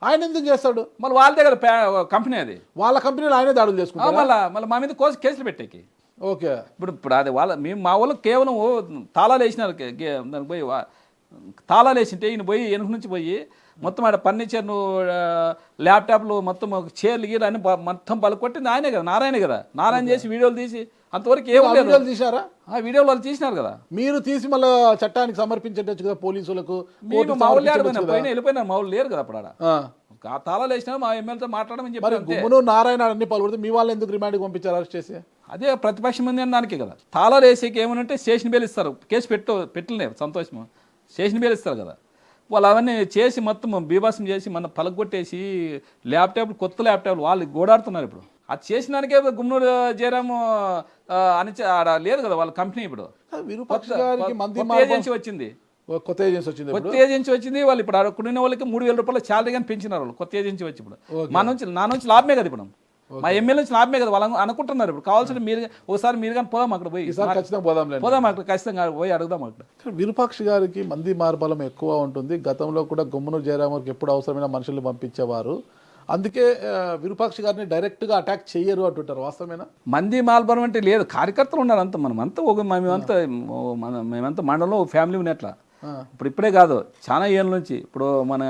ఆయన ఎందుకు చేస్తాడు? మళ్ళీ వాళ్ళదే కదా కంపెనీ, అది వాళ్ళ కంపెనీలో ఆయనే దాడులు చేసుకుంటారు. మళ్ళీ మా మీద కేసులు పెట్టేకి. ఓకే, ఇప్పుడు అది మా వాళ్ళు కేవలం తాళాలు వేసినారు. దానికి పోయి తాళాలు వేసింటే ఈయన పోయి వెనుక నుంచి పోయి మొత్తం ఆడ ఫర్నిచర్ను, ల్యాప్టాప్లు, మొత్తం చైర్లు గీరు అని మొత్తం పలుకొట్టింది ఆయనే కదా, నారాయణ కదా. నారాయణ చేసి వీడియోలు తీసి అంతవరకు ఏమో తీశారా? ఆ వీడియోలు వాళ్ళు తీసినారు కదా. మీరు తీసి మళ్ళీ చట్టానికి సమర్పించవచ్చు కదా పోలీసులకు. మా వాళ్ళు వెళ్ళిపోయినారు, మా వాళ్ళు లేరు కదా అప్పుడు. ఆడ తాళాలు వేసినా మా ఎమ్మెల్యేతో మాట్లాడమని చెప్పారు. గుమ్మనూరు నారాయణ అన్ని పాల్గొడితే మీ వాళ్ళు ఎందుకు రిమాండ్కి పంపించారు అరెస్ట్ చేసి? అదే ప్రతిపక్షం ఉంది దానికి కదా. తాళాలు వేసేకి ఏమనంటే స్టేషన్ బెయిల్ ఇస్తారు, కేసు పెట్టలే సంతోషం. స్టేషన్ బిల్ ఇస్తారు కదా, వాళ్ళు అవన్నీ చేసి మొత్తం బీభాసం చేసి మన పలగొట్టేసి ల్యాప్టాప్లు కొత్త ల్యాప్టాప్లు వాళ్ళు గోడాడుతున్నారు ఇప్పుడు. అది చేసినానికే గుమ్మనూరు జయరాము అని ఆడ లేదు కదా వాళ్ళ కంపెనీ. ఇప్పుడు విరూపాక్ష గారికి మంది కొత్త ఏజెన్సీ వచ్చింది, కొత్త ఏజెన్సీ వచ్చింది. కొత్త ఏజెన్సీ వచ్చింది. వాళ్ళు ఇప్పుడు అక్కడ ఉన్న వాళ్ళకి 3,000 రూపాయల శాలరీ కానీ పెంచినారు వాళ్ళు. కొత్త ఏజెన్సీ వచ్చి ఇప్పుడు నా నుంచి లాభమే కదా, ఇప్పుడు మా ఎమ్మెల్యే నుంచి లాభమే కదా వాళ్ళు అనుకుంటున్నారు. ఇప్పుడు కావాల్సిన మీరు ఒకసారి మీరు కానీ పోదాం అక్కడ పోయి, ఖచ్చితంగా పోదాం అక్కడ ఖచ్చితంగా పోయి అడుగుదాం అక్కడ. విరూపాక్ష గారికి మంది మార్బలం ఎక్కువ ఉంటుంది. గతంలో కూడా గుమ్మనూరు జయరామకి ఎప్పుడు అవసరమైన మనుషుల్ని పంపించేవారు. అందుకే విరూపాక్ష గారిని డైరెక్ట్గా అటాక్ చేయరు అంటుంటారు, వాస్తవమేనా? మంది మాల్బరం అంటే లేదు, కార్యకర్తలు ఉన్నారు అంతా. మనమంతా మేమంతా మండలంలో ఫ్యామిలీ ఉన్నట్ల. ఇప్పుడే కాదు, చాలా ఏళ్ళ నుంచి. ఇప్పుడు మన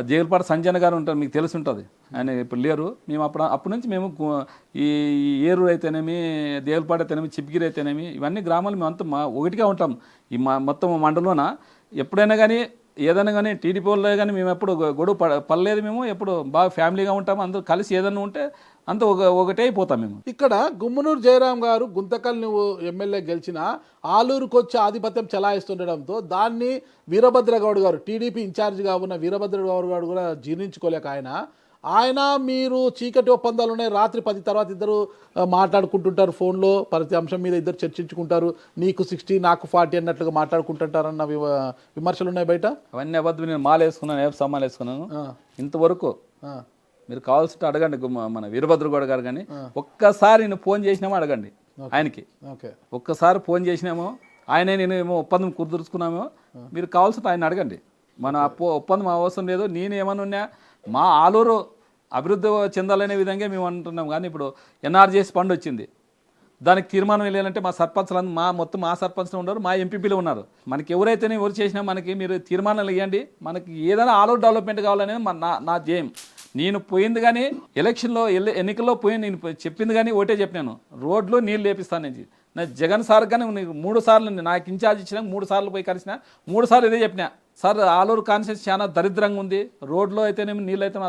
జైలుపాట సంజయ్ గారు ఉంటారు, మీకు తెలిసి ఉంటుంది. ఆయన ఇప్పుడు లేరు. మేము అప్పటి నుంచి మేము ఈ ఏరూరు అయితేనేమి, దేవులపాట అయితేనేమి, చిప్గిరి అయితేనేమి, ఇవన్నీ గ్రామాలు మేమంతా ఒకటిగా ఉంటాం. ఈ మొత్తం మండలంలోన ఎప్పుడైనా కానీ ఏదైనా కానీ టీడీపీ వాళ్ళే కానీ మేము ఎప్పుడు గొడవ పడలేదు. మేము ఎప్పుడు బాగా ఫ్యామిలీగా ఉంటాము. అందరూ కలిసి ఏదైనా ఉంటే అంత ఒకటే అయిపోతాం మేము. ఇక్కడ గుమ్మనూరు జయరాం గారు గుంతకల్ నువ్వు ఎమ్మెల్యే గెలిచిన ఆలూరుకు వచ్చి ఆధిపత్యం చెలాయిస్తుండడంతో దాన్ని వీరభద్రగౌడ్ గారు, టీడీపీ ఇన్ఛార్జిగా ఉన్న వీరభద్రగౌడ్ గారు కూడా జీర్ణించుకోలేక ఆయన మీరు చీకటి ఒప్పందాలు ఉన్నాయి, రాత్రి 10 తర్వాత ఇద్దరు మాట్లాడుకుంటుంటారు ఫోన్లో, ప్రతి అంశం మీద ఇద్దరు చర్చించుకుంటారు, నీకు 60 నాకు 40 అన్నట్లుగా మాట్లాడుకుంటుంటారన్న విమర్శలు ఉన్నాయి బయట. అవన్నీ అబద్ధం. నేను మాల వేసుకున్నాను, ఏ సమ్మాలు వేసుకున్నాను. ఇంతవరకు మీరు కావాల్సి అడగండి మన వీరభద్రగౌడ గారు కానీ, ఒక్కసారి నేను ఫోన్ చేసినామో అడగండి ఆయనకి. ఒక్కసారి ఫోన్ చేసినామో ఆయనే నేను ఏమో ఒప్పందం కుదుర్చుకున్నామో, మీరు కావాల్సి ఆయన అడగండి. మన ఒప్పందం అవసరం లేదు. నేను ఏమన్నా ఉన్నా మా ఆలూరు అభివృద్ధి చెందాలనే విధంగా మేము అంటున్నాం. కానీ ఇప్పుడు ఎన్ఆర్జీఎస్ ఫండ్ వచ్చింది, దానికి తీర్మానం వెళ్ళాలంటే మా సర్పంచ్లు మొత్తం మా సర్పంచ్లు ఉన్నారు, మా ఎంపీపీలు ఉన్నారు. మనకి ఎవరైతేనే ఎవరు చేసినా మనకి మీరు తీర్మానాలు ఇవ్వండి. మనకి ఏదైనా ఆలూరు డెవలప్మెంట్ కావాలనేది నా ధ్యేయం. నేను పోయింది కానీ ఎలక్షన్లో ఎన్నికల్లో నేను చెప్పింది కానీ ఒకటే చెప్పినాను, రోడ్లు నీళ్ళు లేపిస్తాను నుంచి. నా జగన్ సార్ కానీ 3 సార్లు నాకు ఇన్ఛార్జ్ ఇచ్చినా 3 సార్లు పోయి కలిసిన 3 సార్లు ఇదే చెప్పినా, సార్ ఆలూరు కాన్స్టిట్యూన్సీ చాలా దరిద్రంగా ఉంది, రోడ్లో అయితేనేమి నీళ్ళు అయితే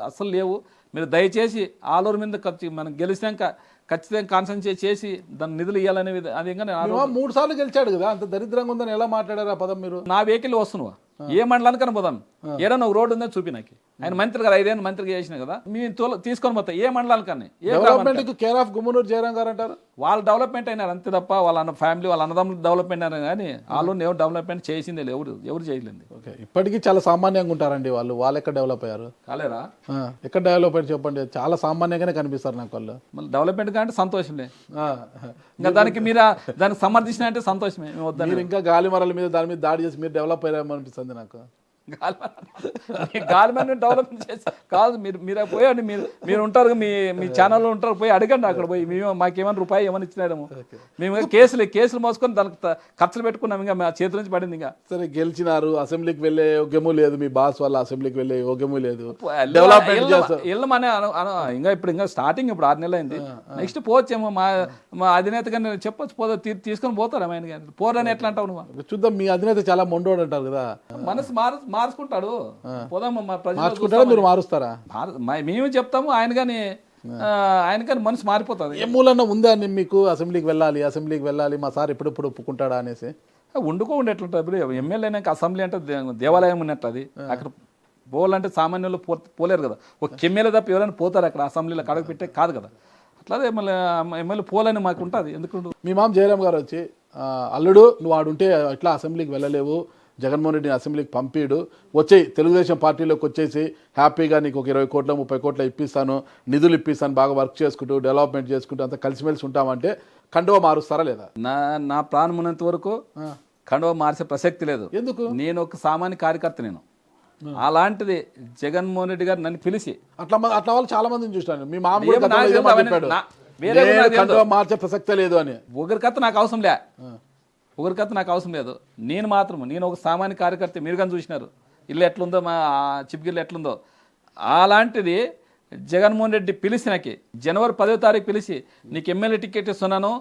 అస్సలు లేవు, మీరు దయచేసి ఆలూరు మీద మనం గెలిచినాక ఖచ్చితంగా కాన్సన్ట్రేట్ చేసి దాని నిధులు ఇవ్వాలనే అది. 3 సార్లు గెలిచాడు కదా, అంత దరిద్రంగా ఉందని ఎలా మాట్లాడారు ఆ పదం మీరు? నా వెహికల్ వస్తున్నావా, ఏ మండలానికన్నా పోదాం, ఏదైనా ఒక రోడ్డు ఉందని చూపి నాకు. ఆయన మంత్రి కదా, 5 ఏళ్ళు మంత్రిగా చేసిన కదా, మేము తీసుకొని పోతాం ఏ మండలానికన్నా. Development care of Gummanur Jayaram గారు అంటారు. వాళ్ళు డెవలప్మెంట్ అయినారు అంతే తప్ప వాళ్ళ ఫ్యామిలీ వాళ్ళ అన్నదమ్ములు డెవలప్మెంట్ అయినారు కానీ వాళ్ళు ఎవరు డెవలప్మెంట్ చేసిందే ఎవరు చేయలేదు. ఓకే, ఇప్పటికీ చాలా సామాన్యంగా ఉంటారండి వాళ్ళు ఎక్కడ డెవలప్ అయ్యారు? కాలేరా, ఎక్కడ డెవలప్ అయ్యారు చెప్పండి. చాలా సామాన్యంగానే కనిపిస్తారు నాకు వాళ్ళు. మళ్ళీ డెవలప్మెంట్ కంటే సంతోషంలే, ఇంకా దానికి మీరు దానికి సమర్థించిన అంటే సంతోషమే. మీరు ఇంకా గాలి మరల మీద దాని మీద దాడి చేసి మీరు డెవలప్ అయ్యారేమో అనిపిస్తుంది నాకు. గాలిమన్ డెవలప్మెంట్ చేసి కాదు, మీరు పోయండి, మీరు ఉంటారు, మీ ఛానల్లో ఉంటారు, పోయి అడగండి అక్కడ పోయి. మేము మాకేమైనా రూపాయి ఏమైనా ఇచ్చినారేమో. మేము కేసులు మోసుకొని దానికి ఖర్చులు పెట్టుకున్నాం, ఇంకా మా చేతి నుంచి పడింది. ఇంకా సరే గెలిచినారు, అసెంబ్లీకి వెళ్ళే యోగ్యము లేదు, మీ బాస్ వల్ల అసెంబ్లీకి వెళ్ళే యోగ్యము లేదు, డెవలప్మెంట్ వెళ్ళమనే ఇంకా స్టార్టింగ్ ఇప్పుడు 6 నెలలు అయింది. నెక్స్ట్ పోవచ్చేమో, మా అధినేత కానీ చెప్పొచ్చు, తీసుకొని పోతారు ఆయన కానీ. పోరని ఎట్లా అంటావు నువ్వు? చూద్దాం, మీ అధినేత చాలా మొండోడు అంటారు కదా, మనసు మార్చుకుంటాడు. పోదాము, మీరు మారుస్తారా? మేము చెప్తాము, ఆయన కానీ మనసు మారిపోతుంది. ఏ మూలన్నా ఉందా మీకు అసెంబ్లీకి వెళ్ళాలి మా సార్ ఎప్పుడెప్పుడు ఒప్పుకుంటాడా అనేసి? ఉండేట్లుంటుంది. ఇప్పుడు ఎమ్మెల్యే అయినాక అసెంబ్లీ అంటే దేవాలయం ఉన్నట్టు, అది అక్కడ పోవాలంటే సామాన్యులు పోలేరు కదా. ఒక ఎమ్మెల్యే తప్ప ఎవరైనా పోతారు అక్కడ అసెంబ్లీలో కడగ పెట్టే కాదు కదా. అట్లా ఎమ్మెల్యే పోలని మాకు ఉంటుంది. ఎందుకు మీ మామ జయరాం గారు వచ్చి, అల్లుడు నువ్వు ఆడుంటే ఇట్లా అసెంబ్లీకి వెళ్ళలేవు, జగన్మోహన్ రెడ్డిని అసెంబ్లీకి పంపిడు, వచ్చేయి తెలుగుదేశం పార్టీలోకి వచ్చేసి హ్యాపీగా నీకు ఒక 20 కోట్ల 30 కోట్ల ఇప్పిస్తాను, నిధులు ఇప్పిస్తాను, బాగా వర్క్ చేసుకుంటూ డెవలప్మెంట్ చేసుకుంటూ అంతా కలిసిమెలిసి ఉంటామంటే కండువా మారుస్తారా లేదా? నా ప్రాణం ఉన్నంత వరకు కండువా మార్చే ప్రసక్తి లేదు. ఎందుకు? నేను ఒక సామాన్య కార్యకర్త. నేను అలాంటిది జగన్మోహన్ రెడ్డి గారు నన్ను పిలిచి అట్లా వాళ్ళు చాలా మందిని చూస్తాను. మీ మామ మార్చే ప్రసక్తే లేదు అని. ఒకరికత్త నాకు అవసరం లే, ఒకరికత్త నాకు అవసరం లేదు. నేను ఒక సామాన్య కార్యకర్త. మీరు కానీ చూసినారు ఇల్లు ఎట్లుందో, మా చిప్గిల్లు ఎట్లుందో. అలాంటిది జగన్మోహన్ రెడ్డి పిలిచి నాకు జనవరి 10వ తారీఖు పిలిచి నీకు ఎమ్మెల్యే టికెట్ ఇస్తున్నాను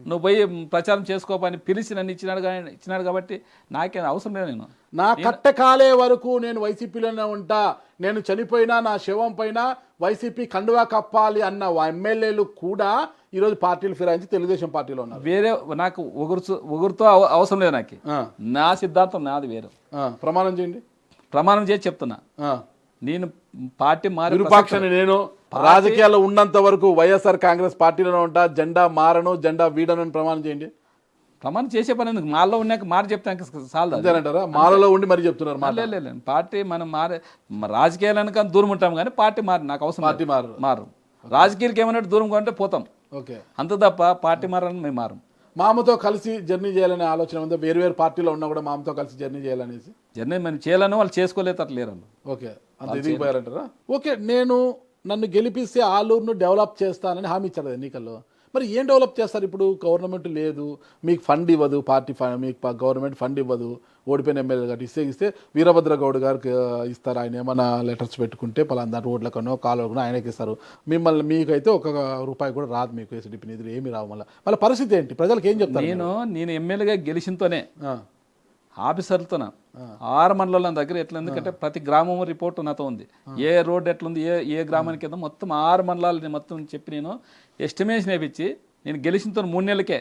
నువ్వు పోయి ప్రచారం చేసుకోపని పిలిచి నన్ను ఇచ్చినాడు కాబట్టి నాకేం అవసరం లేదు. నేను నా కట్ట కాలే వరకు నేను వైసీపీలోనే ఉంటా, నేను చనిపోయినా నా శవం పైన వైసీపీ కండువా కప్పాలి అన్న ఎమ్మెల్యేలు కూడా ఈరోజు పార్టీలు ఫిరాయించి తెలుగుదేశం పార్టీలో ఉన్నారు. వేరే నాకు ఒకరితో అవసరం లేదు. నాకు నా సిద్ధాంతం నాది వేరు. ప్రమాణం చేయండి. ప్రమాణం చేసి చెప్తున్నా, నేను పార్టీ విరూపాక్షని నేను రాజకీయాల్లో ఉన్నంత వరకు వైఎస్ఆర్ కాంగ్రెస్ పార్టీలోనే ఉంటా, జెండా మారను, జెండా వీడను అని ప్రమాణం చేయండి. ప్రమాణం చేసే పని ఎందుకు? మాల్లో ఉన్నాక మాట చెప్తాను చాలు అంతేనంటారా? మాలలో ఉండి మరి చెప్తున్నారు. లేదు పార్టీ మనం రాజకీయాలనుక దూరం ఉంటాం కానీ పార్టీ నాకు అవసరం. పార్టీ మారు రాజకీయాలకి ఏమన్నట్టు దూరం కొంటే పోతాం, ఓకే, అంత తప్ప పార్టీ మారని మేము మారం. మామతో కలిసి జర్నీ చేయాలనే ఆలోచన ఉందా? వేరు పార్టీలో ఉన్నా కూడా మామతో కలిసి జర్నీ చేయాలనేసి. జర్నీ మనం చేయాలని వాళ్ళు చేసుకోలేదు లేరు. ఓకే, అంత ఎదిగి పోయారంటారా? ఓకే, నన్ను గెలిపిస్తే ఆలూరును డెవలప్ చేస్తానని హామీ ఇచ్చారు కదా ఎన్నికల్లో. మరి ఏం డెవలప్ చేస్తారు? ఇప్పుడు గవర్నమెంట్ లేదు, మీకు ఫండ్ ఇవ్వదు, పార్టీ ఫండ్ మీకు గవర్నమెంట్ ఫండ్ ఇవ్వదు, ఓడిపోయిన ఎమ్మెల్యే గారు ఇస్తే వీరభద్ర గౌడ్ గారికి ఇస్తారు. ఆయన ఏమైనా లెటర్స్ పెట్టుకుంటే పలానా రోడ్లకనో కాలువకనో ఆయనకి ఇస్తారు. మీకైతే ఒక రూపాయి కూడా రాదు, మీకు ఎస్డిపి నిధులు ఏమి రావు. మళ్ళీ పరిస్థితి ఏంటి? ప్రజలకు ఏం చెప్తారు? నేను ఎమ్మెల్యేగా గెలిచినతోనే ఆఫీసర్లతో 6 మండలాల దగ్గర ఎట్లా, ఎందుకంటే ప్రతి గ్రామం రిపోర్ట్ నాతో ఉంది. ఏ రోడ్ ఎట్లుంది, ఏ గ్రామానికి వెళ్తాం, మొత్తం 6 మండలాలు మొత్తం చెప్పి నేను ఎస్టిమేషన్ వేయించి, నేను గెలిచినతో 3 నెలలకే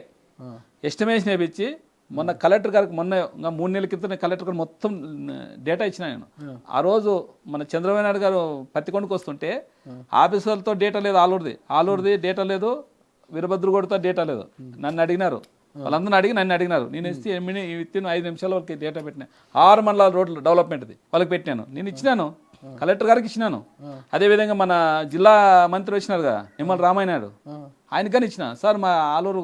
ఎస్టిమేషన్ వేయించి మొన్న కలెక్టర్ గారికి 3 నెలల క్రితం కలెక్టర్ గారు మొత్తం డేటా ఇచ్చిన. నేను ఆ రోజు మన చంద్రబాబు నాయుడు గారు పత్తికొండకు వస్తుంటే ఆఫీసర్లతో డేటా లేదు, ఆలూరుది డేటా లేదు, వీరభద్రగౌడ్తో డేటా లేదు. నన్ను అడిగినారు, వాళ్ళందరూ నన్ను అడిగినారు. నేను ఇస్తే విత్తిన 5 నిమిషాల వరకు డేటా పెట్టినా. 6 మండలాల రోడ్లు డెవలప్మెంట్ది వాళ్ళకి పెట్టినాను. నేను ఇచ్చినాను, కలెక్టర్ గారికి ఇచ్చినాను. అదేవిధంగా మన జిల్లా మంత్రి వచ్చినారు కదా నిమ్మల రామాయణాడు, ఆయనకని ఇచ్చిన. సార్ మా ఆలూరు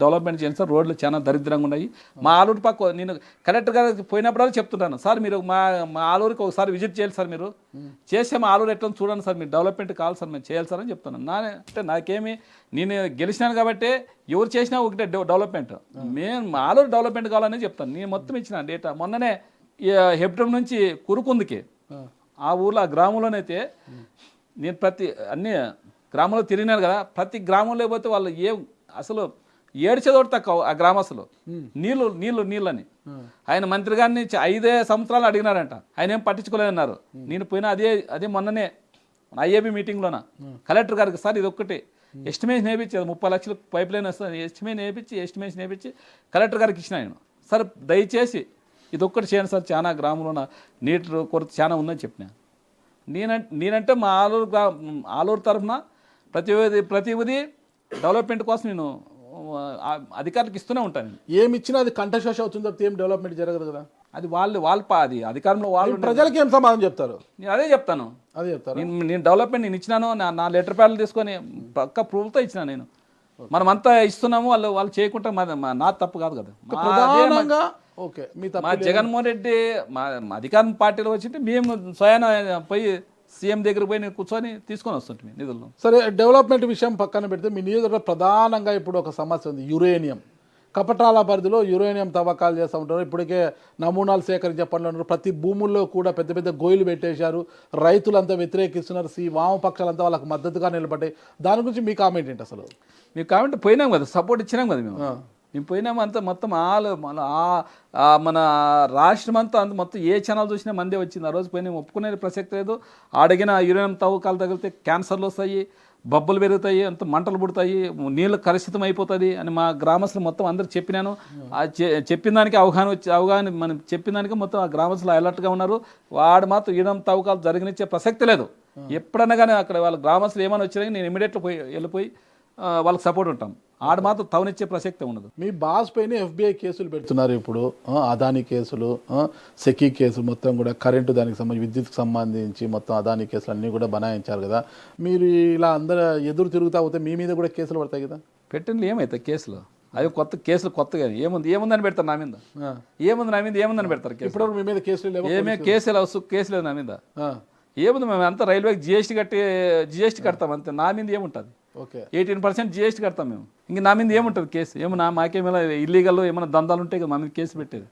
డెవలప్మెంట్ చేయండి సార్, రోడ్లు చాలా దరిద్రంగా ఉన్నాయి. మా ఆలూరు పక్క నేను కలెక్టర్ గారికి పోయినప్పుడు చెప్తుంటాను, సార్ మీరు మా ఆలూరుకి ఒకసారి విజిట్ చేయాలి సార్, మీరు చేస్తే మా ఆలూరు ఎట్లా చూడండి సార్, మీరు డెవలప్మెంట్ కావాలి సార్, మేము చేయాలి సార్ అని చెప్తాను. అంటే నాకేమి, నేను గెలిచినాను కాబట్టి ఎవరు చేసినా ఒకటే డెవలప్మెంట్, మేము మా ఆలూరు డెవలప్మెంట్ కావాలని చెప్తాను. నేను మొత్తం ఇచ్చిన డేటా. మొన్ననే హెబ్టం నుంచి కురుకుందికి ఆ ఊర్లో ఆ గ్రామంలోనైతే నేను అన్ని గ్రామంలో తిరిగినారు కదా, ప్రతి గ్రామంలో పోతే వాళ్ళు అసలు ఏడ్చేదోటి తక్కువ ఆ గ్రామస్తులు. నీళ్ళని ఆయన మంత్రి గారిని 5 సంవత్సరాలు అడిగినారంట, ఆయన ఏం పట్టించుకోలేదన్నారు. నేను పోయినా అదే మొన్ననే ఐఏబీ మీటింగ్లోన కలెక్టర్ గారికి, సార్ ఇది ఒక్కటి ఎస్టిమేషన్ వేయించి 30 లక్షలు పైప్ లైన్ వస్తుంది, ఎస్టిమేషన్ వేయించి కలెక్టర్ గారికి ఇచ్చిన. నేను సార్ దయచేసి ఇది ఒక్కటి చేయండి సార్, చాలా గ్రామంలో నీటి కొరత చాలా ఉందని చెప్పిన. నేనంటే మా ఆలూరు తరఫున ప్రతిదీ డెవలప్మెంట్ కోసం నేను అధికారులకు ఇస్తూనే ఉంటాను. ఏమి ఇచ్చినా అది కంఠశోష అవుతుంది తప్పితే ఏం డెవలప్మెంట్ జరగదు కదా. అది అది అధికారంలో వాళ్ళు. ప్రజలకు ఏం సమాధానం చెప్తారు? నేను అదే చెప్తాను. నేను డెవలప్మెంట్ నేను ఇచ్చినాను, నా లెటర్ ప్యాడ్లు తీసుకొని పక్క ప్రూఫ్తో ఇచ్చిన. నేను మనమంతా ఇస్తున్నాము, వాళ్ళు చేయకుండా నా తప్పు కాదు కదా. మా జగన్మోహన్ రెడ్డి మా అధికారం పార్టీలో వచ్చింటే మేము స్వయాన పోయి సీఎం దగ్గర పోయి నేను కూర్చొని తీసుకొని వస్తుంటే నిధులను. సరే, డెవలప్మెంట్ విషయం పక్కన పెడితే మీ నియోజకవర్గంలో ప్రధానంగా ఇప్పుడు ఒక సమస్య ఉంది, యురేనియం. కపటాల పరిధిలో యురేనియం తవ్వకాలు చేస్తూ ఉంటారు. ఇప్పటికే నమూనాలు సేకరించే పనులు ఉన్నారు. ప్రతి భూముల్లో కూడా పెద్ద పెద్ద గోయిలు పెట్టేశారు. రైతులంతా వ్యతిరేకిస్తున్నారు, వామపక్షాలంతా వాళ్ళకి మద్దతుగా నిలబడ్డాయి. దాని గురించి మీ కామెంట్ ఏంటి? అసలు మీ కామెంట్ పోయినాం కదా, సపోర్ట్ ఇచ్చినాం కదా మేము పోయినాము. అంతా మొత్తం మన రాష్ట్రం అంతా మొత్తం ఏ ఛానల్ చూసినా మందే వచ్చింది. ఆ రోజు పోయినా ఒప్పుకునే ప్రసక్తి లేదు. అడిగిన యురేనియం తవ్వకాలు తగిలితే క్యాన్సర్లు వస్తాయి, బబ్బులు పెరుగుతాయి, అంత మంటలు పుడతాయి, నీళ్ళు కలుషితం అయిపోతుంది అని మా గ్రామస్తులు మొత్తం అందరు చెప్పినాను. చెప్పిన దానికి అవగాహన మనం చెప్పిన దానికి మొత్తం ఆ గ్రామస్తులు అలర్ట్గా ఉన్నారు. వాడు మాత్రం యురేనియం తవ్వకాలు జరిగినిచ్చే ప్రసక్తి లేదు. ఎప్పుడన్నా కానీ అక్కడ వాళ్ళ గ్రామస్తులు ఏమైనా వచ్చినా నేను ఇమీడియట్గా వెళ్ళిపోయి వాళ్ళకి సపోర్ట్ ఉంటాం. ఆడ మాత్రం తవనిచ్చే ప్రసక్తి ఉండదు. మీ బాస్ పైన FBI కేసులు పెడుతున్నారు ఇప్పుడు, అదానీ కేసులు, సెకీ కేసులు మొత్తం కూడా కరెంటు దానికి సంబంధించి విద్యుత్కి సంబంధించి మొత్తం అదానీ కేసులు అన్నీ కూడా బనాయించారు కదా. మీరు ఇలా అందరూ ఎదురు తిరుగుతా పోతే మీ మీద కూడా కేసులు పడతాయి కదా. పెట్టండి, ఏమవుతాయి కేసులు? అవి కొత్తగా ఏముందని పెడతారు నా మీద? ఏముందని పెడతారు? ఇప్పుడు మీ మీద కేసులు లేవు? కేసు లేదు నా మీద. ఏముంది? మేము అంతా రైల్వేకి జిఎస్టీ కడతాం అంతే. నా మీద ఏముంటుంది? 18% GST కడతాం మేము. ఇంక నా మీద ఏముంటుంది కేసు? మాకేమైనా ఇల్లీగల్ ఏమైనా దందాలు ఉంటాయి కదా మా మీద కేసు పెట్టేది.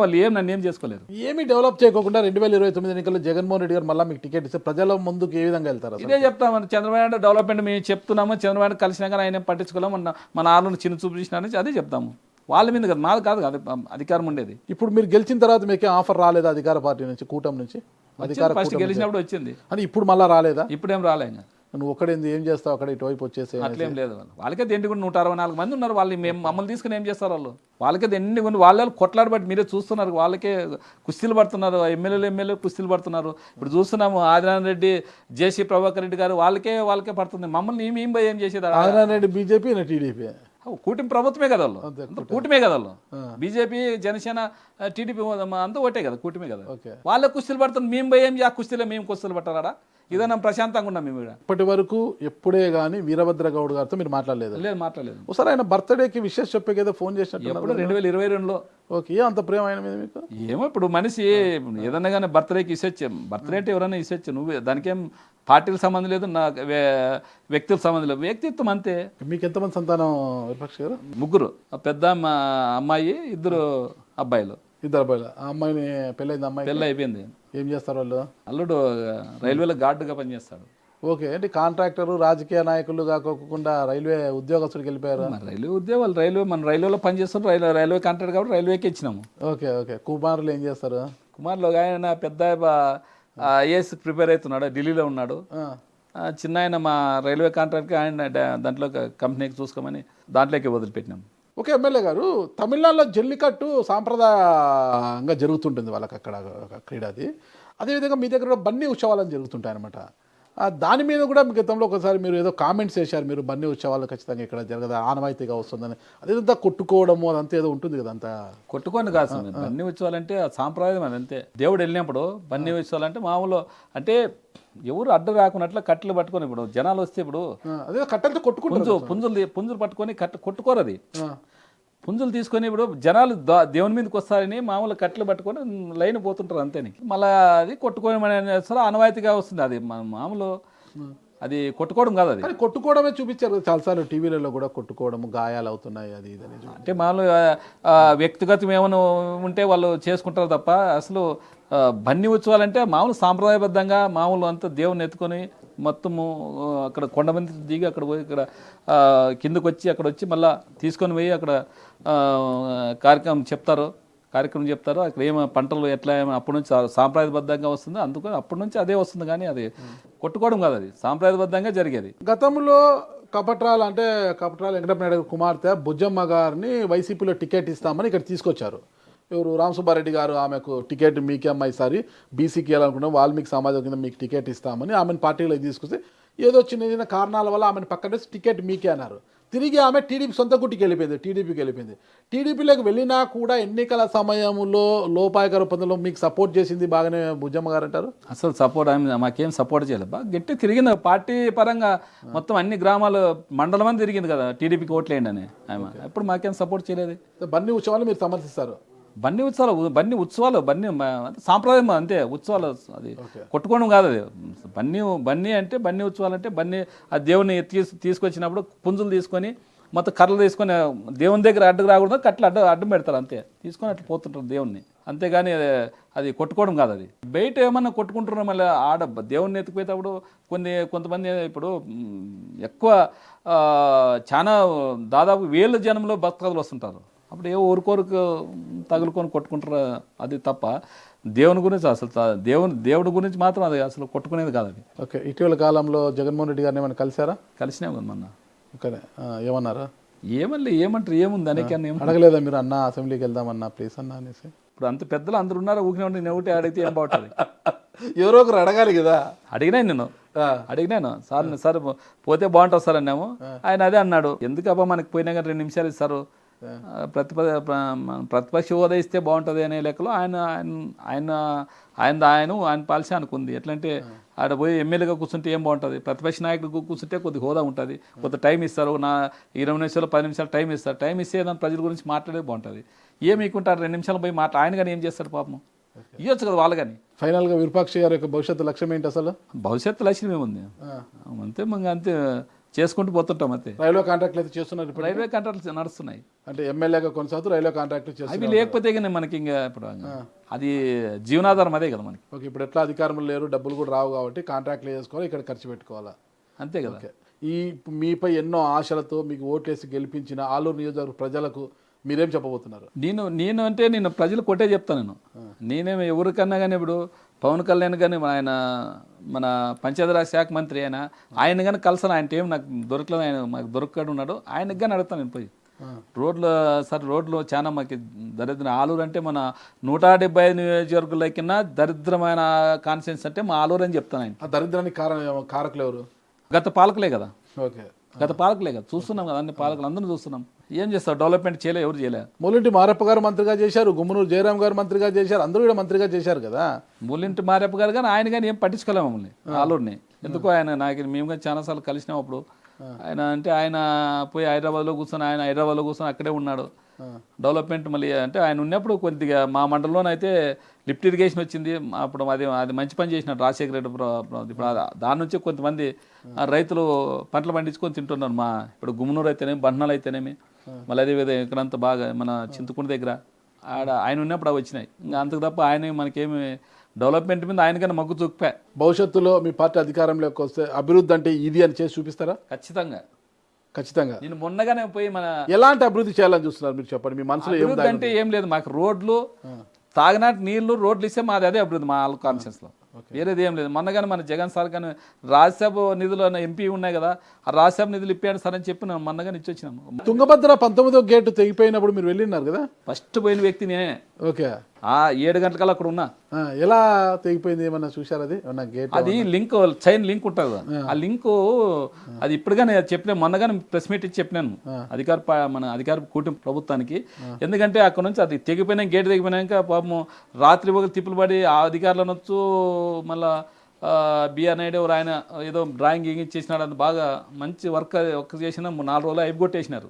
వాళ్ళు నన్ను ఏం చేసుకోలేరు. ఏమీ డెవలప్ చేయకుండా 2029 ఎన్నికల్లో జగన్మోహన్ రెడ్డి గారు మళ్ళీ మీకు టికెట్ ఇస్తే ప్రజల ముందుకు ఏ విధంగా వెళ్తారు అసలు? ఇదే చెప్తామని చంద్రబాబు నాయుడు డెవలప్మెంట్ మేము చెప్తున్నాము, చంద్రబాబు నాయుడు కలిసినా కానీ ఆయన పట్టించుకోలేము, మన ఆరును చిన్న చూపు చూసినా అదే చెప్తాము. వాళ్ళ మీద కదా, మాది కాదు కదా అధికారం ఉండేది. ఇప్పుడు మీరు గెలిచిన తర్వాత మీకే ఆఫర్ రాలేదా అధికార పార్టీ నుంచి, కూటమి నుంచి? ఫస్ట్ గెలిచినప్పుడు వచ్చింది, అని ఇప్పుడు మళ్ళీ రాలేదా? ఇప్పుడేం రాలే. ఇంకా నువ్వు ఒక్కడేంది ఏం చేస్తావు అక్కడ ఇటువైపు వచ్చేసి? అట్లేం లేదు. వాళ్ళకే దేంటి కూడా 164 మంది ఉన్నారు. వాళ్ళు మమ్మల్ని తీసుకుని ఏం చేస్తారు? వాళ్ళకే దేంటి కొన్ని వాళ్ళు కొట్లాడబట్టి మీరే చూస్తున్నారు. వాళ్ళకే కుస్తీలు పడుతున్నారు, ఎమ్మెల్యేలు కుస్తీలు పడుతున్నారు. ఇప్పుడు చూస్తున్నాము ఆదినారాయణ రెడ్డి, జేసీ ప్రభాకర్ రెడ్డి గారు వాళ్ళకే పడుతుంది. మమ్మల్ని ఏం భయం ఏం చేసేది? ఆదినారాయణ రెడ్డి బీజేపీ, టీడీపీ, కూటమి ప్రభుత్వమే కదా వాళ్ళు, కూటమే కదా వాళ్ళు. బీజేపీ, జనసేన, టీడీపీ అంతా ఒకటే కదా, కూటమే కదా. వాళ్ళే కుస్తీలు పడుతుంది, మేము భయం ఆ కుస్తీలో మేము కుస్తీలు పట్టారా? ఇదన్నా ప్రశాంతంగా ఉన్నాం మేము. ఇప్పటి వరకు ఎప్పుడే గానీ వీరభద్ర గౌడ్ గారితో మీరు మాట్లాడలేదు? లేదు, మాట్లాడలేదు. ఒకసారి ఆయన బర్త్డేకి విషెస్ చెప్పే కదా ఫోన్ చేసినట్టు? ఎప్పుడు 2022లో. ఓకే, అంత ప్రేమ ఆయన మీద మీకు? ఏమో ఇప్పుడు మనిషి ఏదన్నా కానీ బర్త్డేకి ఇసొచ్చు, బర్త్డే అంటే ఎవరైనా ఇసొచ్చు. నువ్వు దానికేం పార్టీలకు సంబంధం లేదు, నా వ్యక్తులకు సంబంధం లేదు, వ్యక్తిత్వం అంతే. మీకు ఎంతమంది సంతానం విపక్ష గారు? 3, పెద్ద అమ్మాయి, 2 అబ్బాయిలు. 2 అబ్బాయిలు. ఆ అమ్మాయిని పెళ్ళైంది? అమ్మాయి పెళ్ళి అయిపోయింది. ఏం చేస్తారు వాళ్ళు? అల్లుడు రైల్వేలో గార్డుగా పనిచేస్తాడు. ఓకే, అంటే కాంట్రాక్టర్, రాజకీయ నాయకులు కాకుండా రైల్వే ఉద్యోగస్తుడికి వెళ్ళిపోయారు? రైల్వే ఉద్యోగాలు, మన రైల్వేలో పనిచేస్తాం, రైల్వే కాంట్రాక్ట్ కాబట్టి రైల్వేకి ఇచ్చినాము. ఓకే. కుమారులు ఏం చేస్తారు? కుమారులు ఆయన పెద్ద ఐఏఎస్ ప్రిపేర్ అవుతున్నాడు, ఢిల్లీలో ఉన్నాడు. చిన్న ఆయన మా రైల్వే కాంట్రాక్ట్కి ఆయన దాంట్లో కంపెనీకి చూసుకోమని దాంట్లోకి వదిలిపెట్టినాం. ఓకే, ఎమ్మెల్యే గారు, తమిళనాడులో జల్లికట్టు సాంప్రదాయంగా జరుగుతుంటుంది వాళ్ళకి అక్కడ క్రీడది. అదేవిధంగా మీ దగ్గర కూడా బన్నీ ఉత్సవాలు జరుగుతుంటాయి అనమాట. దాని మీద కూడా మీ గతంలో ఒకసారి మీరు ఏదో కామెంట్స్ చేశారు, మీరు బన్నీ ఉత్సవాలు ఖచ్చితంగా ఇక్కడ జరగదా, ఆనవాయితీగా వస్తుందని. అదేంతా కొట్టుకోవడము అదంతా ఏదో ఉంటుంది కదా? అంతా కొట్టుకోండి కాదు సార్, బన్నీ ఉత్సవాలు అంటే సాంప్రదాయం, అది అంతే. దేవుడు వెళ్ళినప్పుడు బన్నీ ఉత్సవాలు అంటే మామూలు అంటే ఎవరు అడ్డు రాకున్నట్లు కట్టెలు పట్టుకొని, ఇప్పుడు జనాలు వస్తే ఇప్పుడు అదే కట్టెలతో కొట్టుకుంటారు, పుంజులు పట్టుకొని కొట్టుకోరు. అది పుంజులు తీసుకొని ఇప్పుడు జనాలు దేవుని మీదకి వస్తారని మామూలు కట్టెలు పట్టుకొని లైన్ పోతుంటారు అంతేని. మళ్ళీ అది కొట్టుకోవడం అసలు ఆనవాయితీగా వస్తుంది. అది మామూలు, అది కొట్టుకోవడం కాదు. అది కొట్టుకోవడమే చూపించారు చాలాసార్లు టీవీలలో కూడా, కొట్టుకోవడం, గాయాలు అవుతున్నాయి, అది ఇది అంటే మామూలు వ్యక్తిగతం ఏమైనా ఉంటే వాళ్ళు చేసుకుంటారు తప్ప అసలు బన్నీ ఉత్సవాలు అంటే మామూలు సాంప్రదాయబద్ధంగా మామూలు అంతా దేవుని ఎత్తుకొని మొత్తము అక్కడ కొండ మీద దిగి అక్కడ పోయి ఇక్కడ కిందకు వచ్చి అక్కడ వచ్చి మళ్ళీ తీసుకొని పోయి అక్కడ కార్యక్రమం చెప్తారు. అక్కడ ఏమో పంటలు ఎట్లా అప్పటి నుంచి సాంప్రదాయబద్ధంగా వస్తుంది, అందుకు అప్పటి నుంచి అదే వస్తుంది. కానీ అది కొట్టుకోవడం కాదు, అది సాంప్రదాయబద్ధంగా జరిగేది. గతంలో కపట్రాల వెంకటనాయుడు కుమార్తె బుజ్జమ్మ గారిని వైసీపీలో టికెట్ ఇస్తామని ఇక్కడ తీసుకొచ్చారు. ఎవరు? రామసుబ్బారెడ్డి గారు ఆమెకు టికెట్ మీకే అమ్మాయి సారి బీసీకి వెళ్ళాలనుకున్నాం, వాల్మీకి సమాజం కింద మీకు టికెట్ ఇస్తామని ఆమెను పార్టీలోకి తీసుకొస్తే ఏదో చిన్న కారణాల వల్ల ఆమెను పక్కన టికెట్ మీకే అన్నారు. తిరిగి ఆమె టీడీపీ సొంత గుట్టికి వెళ్ళిపోయింది, టీడీపీలోకి వెళ్ళినా కూడా ఎన్నికల సమయంలో లోపాయకర పద్ధతిలో మీకు సపోర్ట్ చేసింది బాగానే బుజ్జమ్మ గారు అంటారు. అసలు సపోర్ట్ మాకేం సపోర్ట్ చేయలేదు, బాగా గట్టి తిరిగింది పార్టీ పరంగా. మొత్తం అన్ని గ్రామాలు మండలం అని తిరిగింది కదా టీడీపీకి ఓట్లేయండి అని. ఆమె ఎప్పుడు మాకేం సపోర్ట్ చేయలేదు. బన్నీ ఉత్సవాలు మీరు సమర్థిస్తారు? బన్నీ ఉత్సవాలు సాంప్రదాయం అంతే. ఉత్సవాలు అది కొట్టుకోవడం కాదు. అది బన్నీ అంటే బన్నీ ఉత్సవాలు అంటే ఆ దేవుని తీసుకొచ్చినప్పుడు పుంజులు తీసుకొని మొత్తం కర్రలు తీసుకొని దేవుని దగ్గర అడ్డుకు రాకూడదు, కట్టలు అడ్డం పెడతారు అంతే, తీసుకొని అట్లా పోతుంటారు దేవుణ్ణి. అంతేగాని అది కొట్టుకోవడం కాదు. అది బయట ఏమన్నా కొట్టుకుంటున్నారు, మళ్ళీ ఆడ దేవుణ్ణి ఎత్తుకుపోయేటప్పుడు కొంతమంది ఇప్పుడు ఎక్కువ చాలా దాదాపు 1000 జనంలో భక్తులు వస్తుంటారు. అప్పుడు ఏ ఊరుకోరుకు తగులుకొని కొట్టుకుంటారు. అది తప్ప దేవుని గురించి అసలు దేవుడి గురించి మాత్రం అది అసలు కొట్టుకునేది కాదు. అది ఓకే. ఇటీవల కాలంలో జగన్మోహన్ రెడ్డి గారిని ఏమైనా కలిసారా? కలిసినా మొన్న. ఓకే, ఏమన్నారా? ఏమంటారు, ఏముంది దానికి అడగలేదా మీరు? అన్న అసెంబ్లీకి వెళ్దామన్నా ప్లీజ్ అన్న అనేసి. ఇప్పుడు అంత పెద్దలు అందరు ఉన్నారా, ఊకినే ఉండి నేను ఒకటి అడిగితే ఏం బాగుంటుంది? ఎవరో ఒకరు అడగాలి కదా. అడిగినాను సార్ పోతే బాగుంటుంది సార్ అన్నాము. ఆయన అదే అన్నాడు, ఎందుకబ్బా మనకి పోయినా కానీ 2 నిమిషాలు ఇస్తారు, ప్రతిపక్ష హోదా ఇస్తే బాగుంటుంది అనే లెక్కలో ఆయన పాలసీ అనుకుంది. ఎట్లంటే ఆడ పోయి ఎమ్మెల్యేగా కూర్చుంటే ఏం బాగుంటుంది, ప్రతిపక్ష నాయకుడికి కూర్చుంటే కొద్ది హోదా ఉంటుంది, కొంత టైం ఇస్తారు, 20 నిమిషాలు 10 నిమిషాలు టైం ఇస్తారు. టైం ఇస్తే దాని ప్రజల గురించి మాట్లాడేది బాగుంటుంది. ఏమికుంటారు 2 నిమిషాలు పోయి ఆయన కానీ ఏం చేస్తారు పాపం, ఇవ్వచ్చు కదా వాళ్ళు కానీ. ఫైనల్గా విరూపాక్ష గారి యొక్క భవిష్యత్తు లక్ష్యం ఏంటి అసలు? భవిష్యత్తు లక్ష్యం ఏముంది అంతే, అంతే చేసుకుంటూ పోతుంటాం అంతే. రైల్వే కాంట్రాక్ట్లు అయితే చేస్తున్నారు ఇప్పుడు. రైల్వే కాంట్రాక్ట్లు నడుస్తున్నాయి. అంటే ఎమ్మెల్యేగా కొనసాగుతూ రైల్వే కాంట్రాక్ట్లు అవి చేస్తున్నారు. లేకపోతే కానీ మనకి ఇంకా ఇప్పుడు అది జీవనాధారం అదే కదా మనకి. ఓకే, ఇప్పుడు ఎట్లా అధికారంలో లేరు, డబ్బులు కూడా రావు కాబట్టి కాంట్రాక్ట్లు చేసుకోవాలి, ఇక్కడ ఖర్చు పెట్టుకోవాలా. అంతే కదా. ఓకే, ఈ మీపై ఎన్నో ఆశలతో మీకు ఓట్లేసి గెలిపించిన ఆలూరు నియోజకవర్గ ప్రజలకు మీరేం చెప్పబోతున్నారు? నేను అంటే నేను ప్రజలు కొట్టే చెప్తాను. నేనేమి ఎవరికన్నా కానీ ఇప్పుడు పవన్ కళ్యాణ్ కానీ మన పంచాయతీరాజ్ శాఖ మంత్రి ఆయన కానీ కలిసాను. ఆయన టైం నాకు దొరకలేదు, ఆయన మాకు దొరకడు ఉన్నాడు. ఆయనకు కానీ అడుగుతాను నేను పోయి రోడ్లు చాలా మాకు దరిద్రం. ఆలూరు అంటే మన 175 నియోజకవర్గాల కింద దరిద్రమైన కాన్స్టిట్యూన్సీ అంటే మా ఆలూరు అని చెప్తాను. ఆయన ఆ దరిద్రానికి కారకులు ఎవరు? గత పాలకులే కదా. ఓకే, గత పాలకులే కదా, చూస్తున్నాం కదా, అన్ని పాలకులు అందరూ చూస్తున్నాం. ఏం చేస్తారు? డెవలప్మెంట్ చేయలే, ఎవరు చేయలే. మూలింటి మారప్ప గారు మంత్రిగా చేశారు, గుమ్మనూరు జయరాం గారు మంత్రిగా చేశారు, అందరూ కూడా మంత్రిగా చేశారు కదా. మూలింటి మారప్ప గారు కానీ ఆయన కానీ ఏం పట్టించుకోలేము మమ్మల్ని ఆలూరుని. ఎందుకో ఆయన నాకు మేము కానీ చాలాసార్లు కలిసినాం. అప్పుడు ఆయన పోయి హైదరాబాద్లో కూర్చొని అక్కడే ఉన్నాడు. డెవలప్మెంట్ మళ్ళీ అంటే ఆయన ఉన్నప్పుడు కొద్దిగా మా మండలంలోనైతే లిఫ్ట్ ఇరిగేషన్ వచ్చింది. అప్పుడు అది మంచి పని చేసినాడు రాజశేఖర రెడ్డి. ఇప్పుడు దాని నుంచి కొంతమంది రైతులు పంటలు పండించుకొని తింటున్నారు. ఇప్పుడు గుమ్మనూరు అయితేనేమి, బండ్నాలు అయితేనేమి, మళ్ళీ అదేవిధంగా ఇక్కడంతా బాగా మన చింతకుంట దగ్గర ఆయన ఉన్నప్పుడు అవి వచ్చినాయి. ఇంకా అంతకు తప్ప ఆయన మనకేమి డెవలప్మెంట్ మీద ఆయనకన్నా మగ్గు చూపా. భవిష్యత్తులో మీ పార్టీ అధికారంలోకి వస్తే అభివృద్ధి అంటే ఇది అని చేసి చూపిస్తారా? ఖచ్చితంగా. నేను మొన్నగానే పోయి ఎలాంటి అభివృద్ధి చేయాలని చూస్తున్నారు మీరు చెప్పండి. మీ మనసులో అభివృద్ధి అంటే ఏం లేదు, మాకు రోడ్లు, తాగినాటి నీళ్లు, రోడ్లు ఇస్తే మాది అదే అభివృద్ధి మా కాన్షియస్లో. వేరేది ఏం లేదు. మొన్నగానే మన జగన్ సార్ కానీ రాజ్యసభ నిధులు ఎంపీ ఉన్నాయి కదా, ఆ రాజ్యసభ నిధులు ఇప్పాడు సార్ అని చెప్పి మొన్నగానే ఇచ్చి వచ్చినాము. తుంగభద్ర 19వ గేటు తెగిపోయినప్పుడు మీరు వెళ్ళినారు కదా, ఫస్ట్ పోయిన వ్యక్తి నేనే. ఓకే, 7 గంటలకల్లా అక్కడ ఉన్నా. ఎలా తెగిపోయింది ఏమన్నా చూసారు? అది గేట్ అది లింక్, చైన్ లింక్ ఉంటుంది కదా, ఆ లింక్ అది ఇప్పుడుగానే చెప్పిన మొన్నగానే ప్రెస్ మీట్ ఇచ్చి చెప్పినాను మన అధికార కూటమి ప్రభుత్వానికి. ఎందుకంటే అక్కడ నుంచి అది తెగిపోయినా, గేట్ తెగిపోయినాక పాపం రాత్రి ఒకరు తిప్పులు పడి ఆ అధికారులు అనొచ్చు, మళ్ళా బిఆర్ నాయుడు ఎవరు ఆయన ఏదో డ్రాయింగ్ చేసినాడు. అది బాగా మంచి వర్క్ చేసిన 4 రోజులు హైప్ కొట్టేసినారు.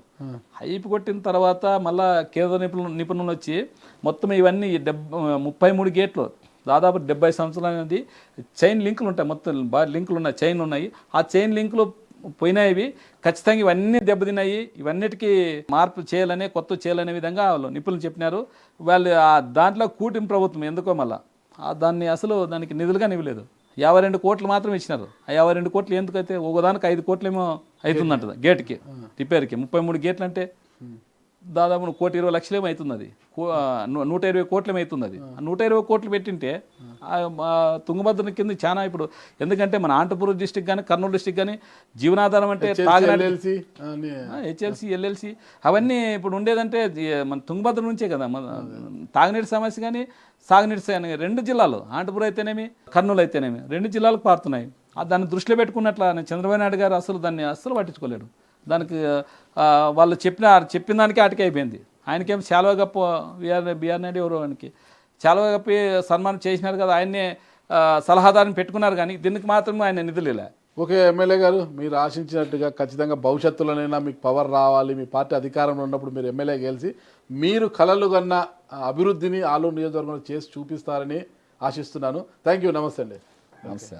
హైప్ కొట్టిన తర్వాత మళ్ళా కేంద్ర నిపుణులు వచ్చి మొత్తం ఇవన్నీ 33 గేట్లు దాదాపు 70 సంవత్సరాలు అనేది చైన్ లింకులు ఉంటాయి, మొత్తం బాగా లింకులు ఉన్నాయి, చైన్లు ఉన్నాయి. ఆ చైన్ లింకులు పోయినాయి, ఖచ్చితంగా ఇవన్నీ దెబ్బతిన్నాయి. ఇవన్నిటికీ మార్పు చేయాలనే, కొత్త చేయాలనే విధంగా వాళ్ళు నిపుణులు చెప్పినారు. వాళ్ళు దాంట్లో కూటమి ప్రభుత్వం ఎందుకో మళ్ళీ దాన్ని అసలు దానికి నిధులుగా ఇవ్వలేదు. 52 కోట్లు మాత్రం ఇచ్చినారు. ఆ 52 కోట్లు ఎందుకైతే ఒకదానికి 5 కోట్లేమో అవుతుందంట గేట్కి రిపేర్కి. 33 గేట్లు అంటే దాదాపు 1,20,00,000 ఏమో అవుతుంది. అది 120 కోట్లు అవుతుంది. అది 120 కోట్లు పెట్టింటే తుంగభద్ర కింద చాలా ఇప్పుడు, ఎందుకంటే మన అనంతపురం డిస్టిక్ కానీ కర్నూలు డిస్టిక్ కానీ జీవనాధారం అంటే హెచ్ఎల్సి, ఎల్ఎల్సి అవన్నీ ఇప్పుడు ఉండేదంటే మన తుంగభద్ర నుంచే కదా. తాగునీటి సమస్య కానీ సాగునీటి కానీ 2 జిల్లాలు, అనంతపురం అయితేనేమి కర్నూలు అయితేనేమి 2 జిల్లాలకు పారుతున్నాయి. దాన్ని దృష్టిలో పెట్టుకున్నట్ల చంద్రబాబు నాయుడు గారు దాన్ని అస్సలు పట్టించుకోలేడు. దానికి వాళ్ళు చెప్పిన దానికే అటుకే అయిపోయింది. ఆయనకేం చాలా గొప్ప బిఆర్ నాయుడు ఎవరు ఆయనకి చాలా గొప్ప సన్మానం చేసినారు కదా, ఆయన్నే సలహాదారుని పెట్టుకున్నారు, కానీ దీనికి మాత్రం ఆయన నిధులు ఇలా. ఓకే, ఎమ్మెల్యే గారు మీరు ఆశించినట్టుగా ఖచ్చితంగా భవిష్యత్తులోనైనా మీకు పవర్ రావాలి, మీ పార్టీ అధికారంలో ఉన్నప్పుడు మీరు ఎమ్మెల్యే గెలిచి మీరు కలలు కన్న అభివృద్ధిని ఆలూరు నియోజకవర్గంలో చేసి చూపిస్తారని ఆశిస్తున్నాను. Thank you. నమస్తే అండి. నమస్తే.